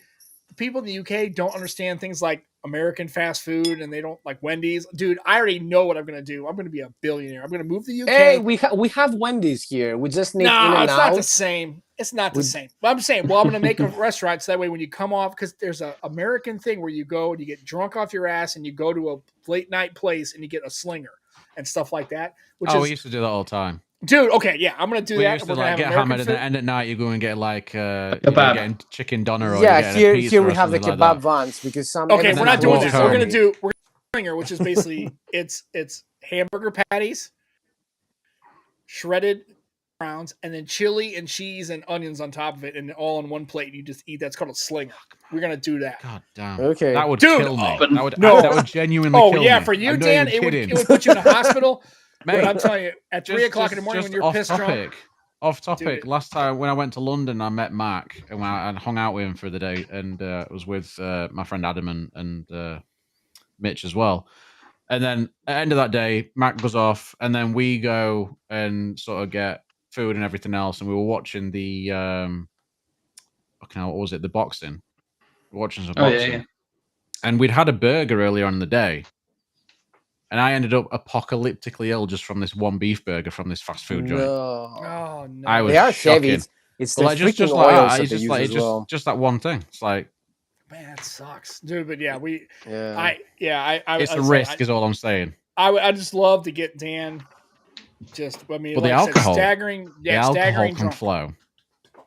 the people in the UK don't understand things like American fast food, and they don't like Wendy's. Dude, I already know what I'm going to do. I'm going to be a billionaire. I'm going to move to the UK. Hey, we have Wendy's here. We just need it's not the same. It's not the same. But I'm saying, I'm going to make a restaurant so that way when you come off, because there's an American thing where you go and you get drunk off your ass and you go to a late night place and you get a slinger and stuff like that. We used to do that all the time. Dude, okay, yeah, I'm gonna do that. Used to get hammered, and at the end at night you go and get like kebab, chicken doner, or here we have the kebab vans because some. Okay, we're not doing this. We're gonna do slinger, which is basically it's hamburger patties, shredded browns, and then chili and cheese and onions on top of it, and all on one plate. You just eat. That's called a slinger. We're gonna do that. God damn. Okay, that would kill me. That would genuinely kill me. Oh yeah, for you, Dan, it would put you in a hospital. Mate, but I'm telling you, at 3 o'clock in the morning when you're pissed drunk. Off topic. Dude. Last time when I went to London, I met Mac and I hung out with him for the day, and it was with my friend Adam and Mitch as well. And then at the end of that day, Mac goes off, and then we go and sort of get food and everything else. And we were watching the what was it? The boxing. We were watching some boxing, Yeah. and we'd had a burger earlier on in the day. And I ended up apocalyptically ill just from this one beef burger from this fast food joint. Oh no! I was They are shocking. heavy. It's the Like, freaking just oils like that they use as well. just that one thing. It's like, man, that sucks, dude. But yeah, Yeah. it's a risk, is all I'm saying. I just love to get Dan. Well, like the alcohol, staggering. Yeah, the alcohol staggering can drunk. flow.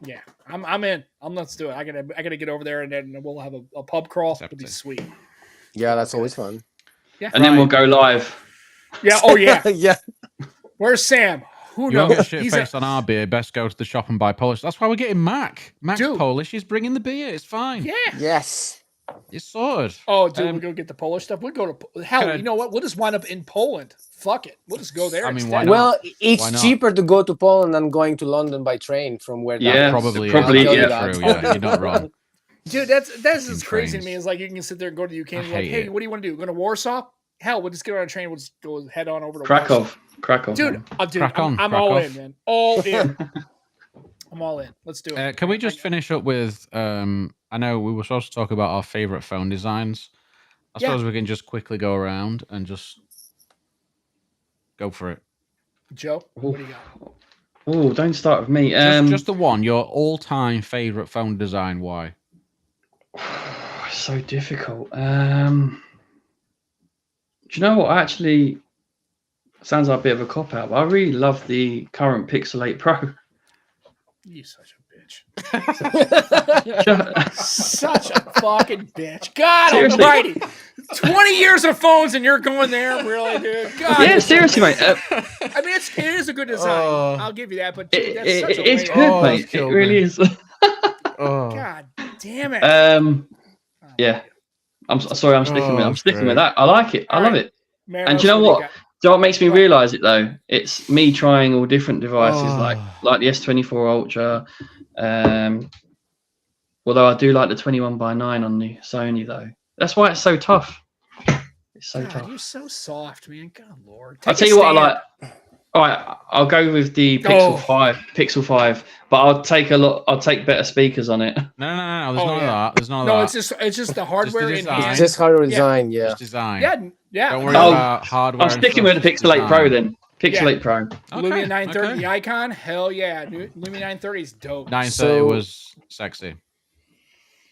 Yeah, I'm in. Let's do it. I gotta get over there, and then we'll have a pub crawl. It'll be sweet. Yeah, that's always fun. Yeah, and then we'll go live. Yeah. Oh yeah. Yeah. Where's Sam? Who You won't knows? get shit faced on our beer. Best go to the shop and buy Polish. That's why we're getting Mac. Mac's Dude. Polish. He's bringing the beer. It's fine. Yeah. Yes. It's sorted. Oh, dude, we'll go get the Polish stuff. We'll go to hell. I- You know what? We'll just wind up in Poland. Fuck it. We'll just go there. I mean, instead. why not? Well, Why it's not? cheaper to go to Poland than going to London by train from where. Yeah. Probably, Probably, yeah. yeah. True. Yeah, you're not wrong. Dude, that's just Fucking crazy to me. trains. It's like you can sit there and go to the UK and I be like, hate hey, it. what do you want to do? Go to Warsaw? Hell, we'll just get on a train. We'll just go head on over to Warsaw. Krakow. Dude, Crack on, I'm crack all off. in, man. All in. I'm all in. Let's do it. Can we just finish up with? I know we were supposed to talk about our favorite phone designs. I Yeah. suppose we can just quickly go around and just go for it. Joe, what do you got? Oh, don't start with me. Just the one. Your all-time favorite phone design. Why? It's so difficult. Do you know what? Actually, sounds like a bit of a cop out, but I really love the current Pixel 8 Pro. You such a bitch. Such a fucking bitch. God Seriously. almighty. 20 years of phones and you're going there? Really, dude? God. Yeah, seriously, mate. I mean, it is a good design. I'll give you that, but dude, that's such a It's way- good, Oh, mate. it's It killed really me. is. God damn it. Yeah. I'm sorry. I'm sticking with. I'm sticking with that. I like it. I All love right. it. Man, And do you know else what? got? Do you know what makes me realise it though? It's me trying all different devices, Oh. like the S24 Ultra. Although I do like the 21x9 on the Sony though. That's why it's so tough. It's so God, tough. you're so soft, man. God Lord. I'll Take tell a you what I stand. like. All right, I'll go with the Oh. Pixel 5, but I'll take better speakers on it. No. There's Oh, none yeah. of that. There's none of No, that. it's just the hardware in design. hand. It's just hardware design, yeah. Just design. Yeah. Don't worry Oh, about hardware. I'm sticking with the Pixel 8 Pro then. Pixel Yeah. 8 Pro. Lumia 930, okay. the icon. Hell yeah. Lumia 930 is dope. 930 So- was sexy.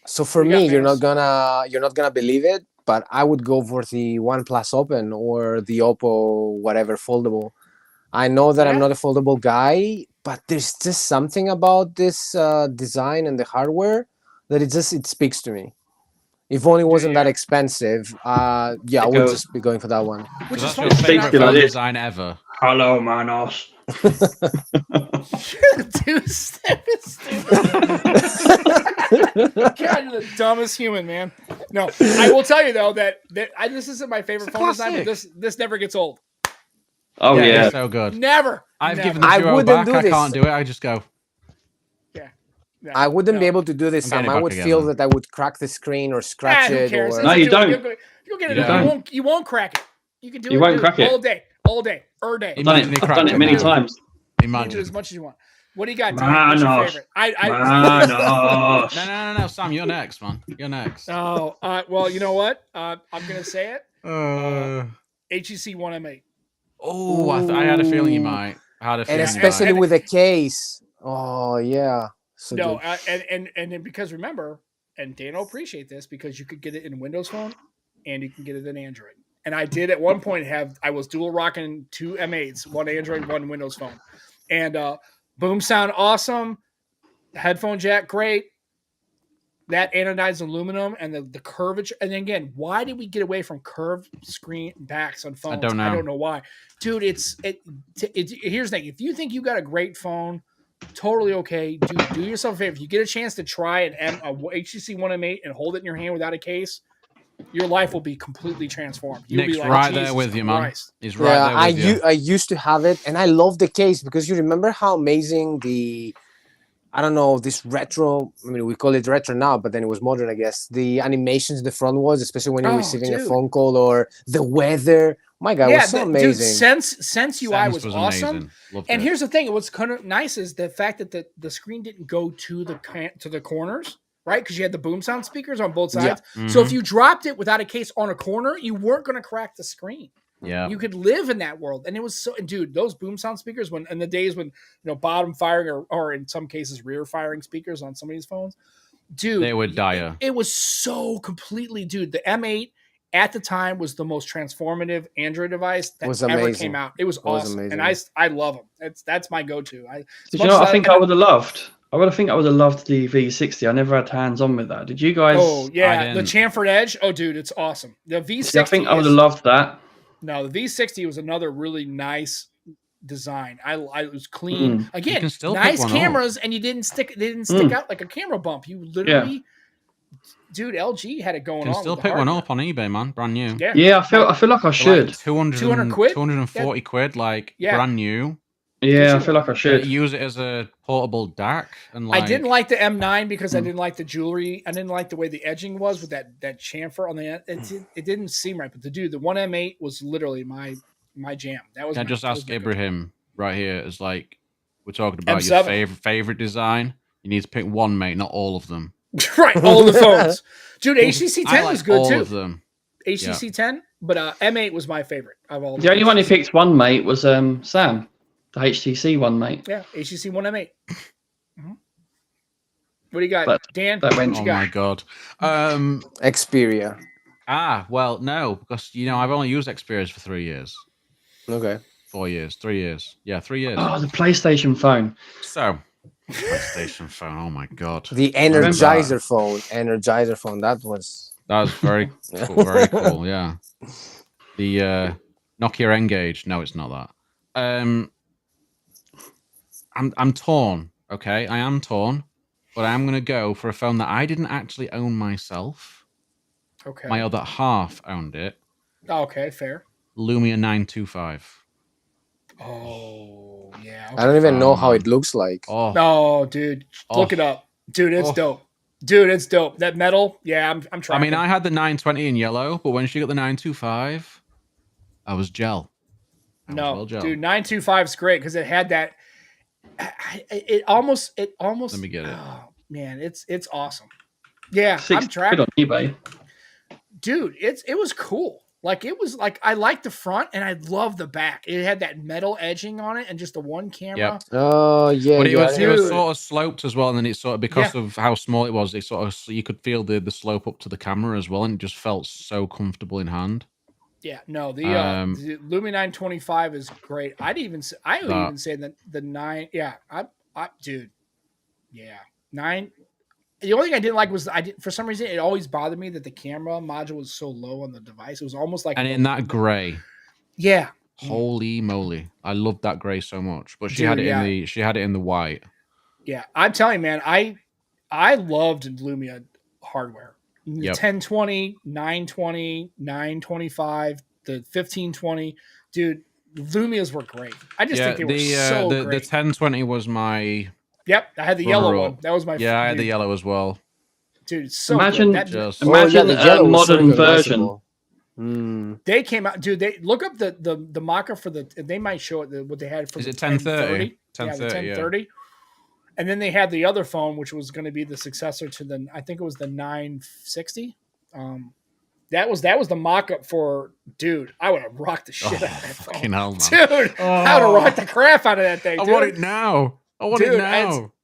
So for We got me, you're Manos. not gonna believe it, but I would go for the OnePlus Open or the Oppo whatever foldable. I know that I'm Yeah. not a foldable guy, but there's just something about this design and the hardware that it speaks to me. If only it wasn't that expensive, I would goes. just be going for that one. Which So is that's funny. your Speaks favorite to phone like it. design ever. Hello, Manos. You're the stupid. God, you're the dumbest human, man. No, I will tell you though that this isn't my favorite It's a phone design, but classic. this never gets old. Oh yeah. It's so good. Never. I've Never. given the I Duo wouldn't back. do I this. can't do it. I just go. No, I wouldn't be no. able to do this, I'm Sam. getting I it would back feel again, that I would crack the screen or scratch who it. cares? Or... No, you don't. You'll get it. You don't. You won't crack it. You can do You it. won't dude, crack it. all day, every day. Imagine he I've cracked done it it many now. times. You can do Imagine. as much as you want. What do you got, Dan? What's your Manos. favorite? Manos. No, Sam, you're next, man. You're next. Oh, well, you know what? I'm gonna say it. Uh, HEC 1M8. oh, I had a feeling you might. I had a And feeling you especially And- with a case. Oh yeah. So No, good. and then because remember, and Dan will appreciate this because you could get it in Windows Phone and you can get it in Android. And I did at one point I was dual rocking two M8s, one Android, one Windows Phone, and boom sound awesome, headphone jack great, that anodized aluminum and the curvature. And again, why did we get away from curved screen backs on phones? don't know. I don't know why, dude. Here's the thing: if you think you got a great phone, totally okay. Do yourself a favor. If you get a chance to try a HTC One M8 and hold it in your hand without a case, your life will be completely transformed. You'll Nick's be like, right there Jesus with you, man. Christ. He's right there with you. I used to have it, and I love the case because you remember how amazing I don't know, this retro, I mean, we call it retro now, but then it was modern, I guess. The animations in the front was, especially when you're receiving a phone call or the weather. My God, it was so amazing. Dude, Sense UI was awesome. And here's the thing, what's kind of nice is the fact that the screen didn't go to the corners, right? Because you had the boom sound speakers on both sides. Yeah. Mm-hmm. So if you dropped it without a case on a corner, you weren't going to crack the screen. Yeah, you could live in that world, and it was so. And dude, those boom sound speakers, when in the days when bottom firing or in some cases rear firing speakers on some of these phones, dude, they would die. It was so completely, dude. The M8 at the time was the most transformative Android device that ever came out. It was awesome, and I love them. That's my go-to. I think I would have loved. I would have loved the V60. I never had hands on with that. Did you guys? Oh yeah, the chamfered edge. Oh dude, it's awesome. The V60. I think I would have loved that. No, the V60 was another really nice design. I was clean. Again, nice cameras, and they didn't stick out like a camera bump. You literally, dude, LG had it going on. You can still pick one up on eBay, man, brand new. Yeah, I feel like I should. Like 200 quid, 240 quid, like brand new. Yeah, I feel like I should use it as a portable DAC. And I didn't like the M9 because I didn't like the jewelry. I didn't like the way the edging was with that chamfer on the end. It didn't seem right. But the one M8 was literally my jam. That was. Can I just ask Ibrahim right here? Is like we're talking about M7. Your favorite design. You need to pick one, mate, not all of them. Right, all the phones, dude. HTC 10 was good all too. Of them. HTC 10, but M8 was my favorite of all. The only one who picked one, mate, was Sam. The HTC one, mate. Yeah, HTC One M8. Mm-hmm. What do you got, Dan? My God. Xperia. Well, no, because I've only used Xperia for 3 years. Okay. 4 years, 3 years. Yeah, 3 years. Oh, the PlayStation phone. So, PlayStation phone. Oh my God. The Energizer phone. Energizer phone. That was very cool. Very cool. Yeah. The Nokia N-Gage. No, it's not that. I'm torn, okay? I am torn, but I'm going to go for a phone that I didn't actually own myself. Okay. My other half owned it. Okay, fair. Lumia 925. Oh, yeah. Okay. I don't even know how it looks like. Oh, no, dude. Look it up. Dude, it's dope. Dude, it's dope. That metal, yeah, I'm trying. I mean, I had the 920 in yellow, but when she got the 925, I was gel. Dude, 925 is great because it had that. It almost. Let me get it. Oh, man, it's awesome. Yeah, I'm tracking on eBay. Dude, it was cool. Like it was like I liked the front and I loved the back. It had that metal edging on it and just the one camera. Yep. Oh yeah. But it was sort of sloped as well, and then it sort of because of how small it was, it sort of you could feel the slope up to the camera as well, and it just felt so comfortable in hand. Yeah, no, the Lumia 925 is great. I would even say that the 9. Yeah, dude. Yeah, 9. The only thing I didn't like was for some reason it always bothered me that the camera module was so low on the device. It was almost like in that gray. Yeah. Holy moly! I loved that gray so much. But she had it in the white. Yeah, I'm telling you, man. I loved Lumia hardware. The 1020, 920, 925, the 1520. Dude, Lumias were great. I just think they were so great. The 1020 was my... Yep, I had the yellow one. That was my... Yeah, I had the yellow as well. Dude, so imagine good. Imagine a modern version. They came out... Dude, they look up the mock-up for the... They might show it what they had for the 1030. 1030, yeah, the 1030. And then they had the other phone, which was going to be the successor to I think it was the 960. That was the mock-up for, dude, I would have rocked the shit out of that phone. Hell, man. Dude, I would have rocked the crap out of that thing, dude. I want it now.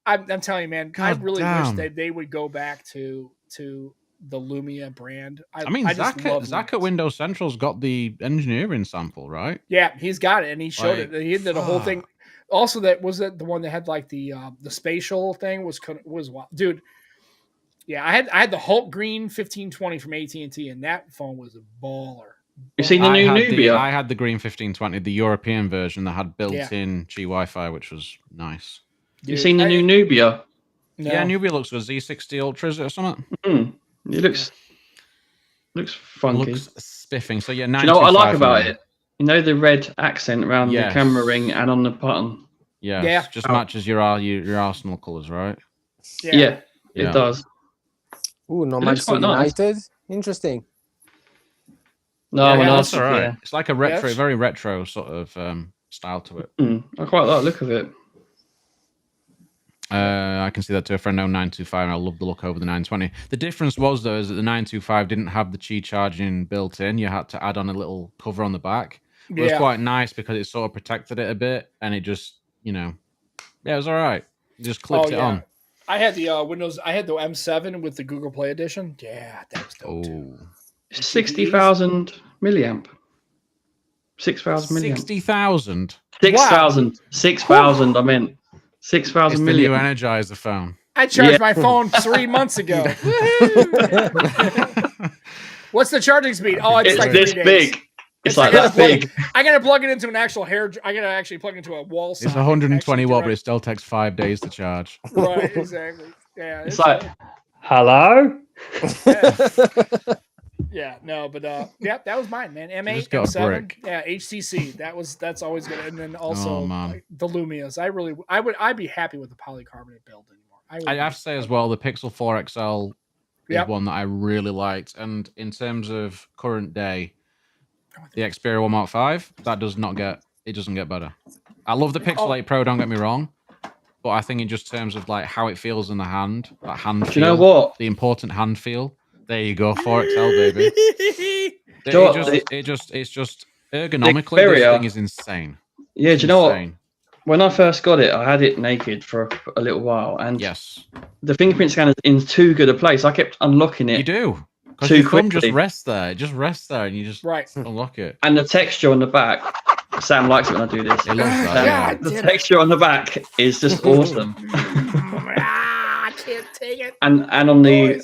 I'm telling you, man, God I really wish that they would go back to the Lumia brand. I mean, Zach at Windows Central's got the engineering sample, right? Yeah, he's got it, and he showed it. He did the whole thing. Also, that the one that had like the spatial thing was wild. Dude. Yeah, I had the Hulk Green 1520 from AT&T, and that phone was a baller. You seen the new Nubia? I had the Green 1520, the European version that had built-in Qi Wi-Fi, which was nice. You seen the new Nubia? No. Yeah, Nubia looks good. Z60 Ultra, is it or something? It looks. Looks funky. Looks spiffing. So yeah, Do you know what I like 925 about now. it? You know the red accent around the camera ring and on the button. Yes, Yeah. just matches your Arsenal colours, right? Yeah, it does. Ooh, no It looks Manchester quite nice. United. Interesting. No, Yeah, That's all right. yeah. It's like a retro, very retro sort of style to it. I quite like the look of it. I can see that to a friend now 925, and I love the look over the 920. The difference was though is that the 925 didn't have the Qi charging built in. You had to add on a little cover on the back. But it was quite nice because it sort of protected it a bit, and it just, it was all right. You just clipped it on. I had the Windows. I had the M7 with the Google Play edition. Yeah, that was dope too. 60,000 milliamp. 6,000 milliamp. 60,000. 6,000. 6,000. I meant 6,000 milliamp. The new Energizer phone. I charged my phone 3 months ago. What's the charging speed? Oh, it's like this 3 days. big. It's like that big. I gotta plug it into an actual I gotta actually plug it into a wall socket. It's 120 watt, but it still takes 5 days to charge. Right, exactly. Yeah, it's like, hello. Yeah, no, but that was mine, man. M8, M7, yeah, HTC. That's always good. And then also the Lumias. I'd be happy with the polycarbonate build anymore. I have to say as well, the Pixel 4 XL is one that I really liked. And in terms of current day, the Xperia 1 Mark 5, it doesn't get better. I love the Pixel 8 Pro, don't get me wrong. But I think in just terms of like how it feels in the hand, that hand feel. Do you know what? The important hand feel. There you go, 4XL, baby. It's just ergonomically, this thing is insane. Yeah, do you know what? When I first got it, I had it naked for a little while, and the fingerprint scanner is in too good a place. I kept unlocking it. You do. Because your thumb just rests there. It just rests there, and you just unlock it. And the texture on the back, Sam likes it when I do this. He loves that. The texture on the back is just awesome. I can't take it. And on the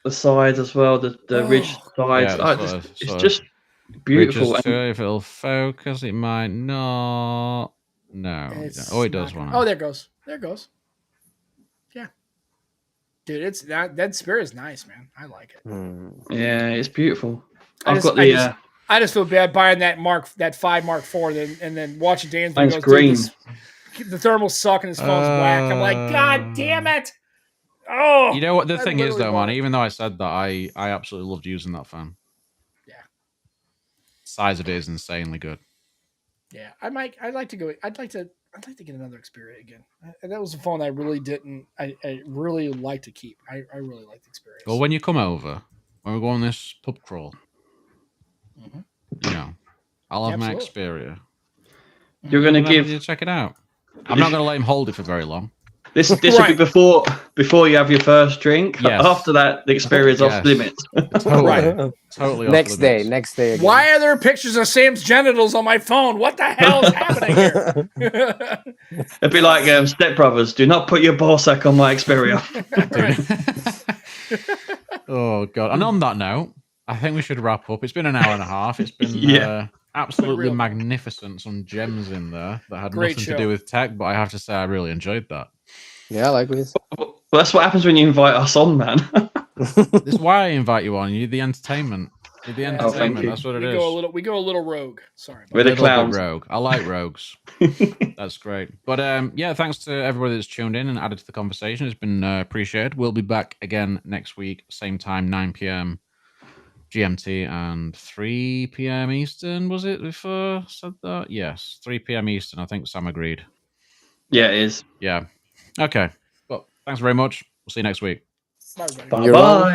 sides as well, the ridge sides. It's just beautiful. If it'll focus, it might not. No. It does one. Oh, there it goes. There it goes. Yeah. Dude, it's that spirit is nice, man. I like it. Yeah, it's beautiful. I just feel bad buying that 5 Mark IV and then watching Dan's videos. Green. The thermals suck and his phone's whack. I'm like, God damn it. Oh, you know what the thing is though, man, even though I said that, I absolutely loved using that phone. Yeah. Size of it is insanely good. Yeah. I'd like to get another Xperia again. That was a phone I really really like to keep. I really like the Xperia. Well, when you come over, when we go on this pub crawl, I'll have my Xperia. You're going to give you check it out. I'm not going to let him hold it for very long. This will be before you have your first drink. Yes. After that, the experience off limits. Totally. Next day again. Why are there pictures of Sam's genitals on my phone? What the hell is happening here? It'd be like Step Brothers. Do not put your ball sack on my Xperia. Oh God! And on that note, I think we should wrap up. It's been an hour and a half. It's been absolutely magnificent. Some gems in there that had nothing to do with tech, but I have to say I really enjoyed that. Yeah, likewise. Well, that's what happens when you invite us on, man. This is why I invite you on. You're the entertainment. You're the entertainment. That's what it is. We go a little rogue. Sorry. We're the clowns. Rogue. I like rogues. That's great. But thanks to everybody that's tuned in and added to the conversation. It's been appreciated. We'll be back again next week, same time, 9 p.m. GMT and 3 p.m. Eastern. Was it before I said that? Yes, 3 p.m. Eastern. I think Sam agreed. Yeah, it is. Yeah. Okay. Well, thanks very much. We'll see you next week. Bye.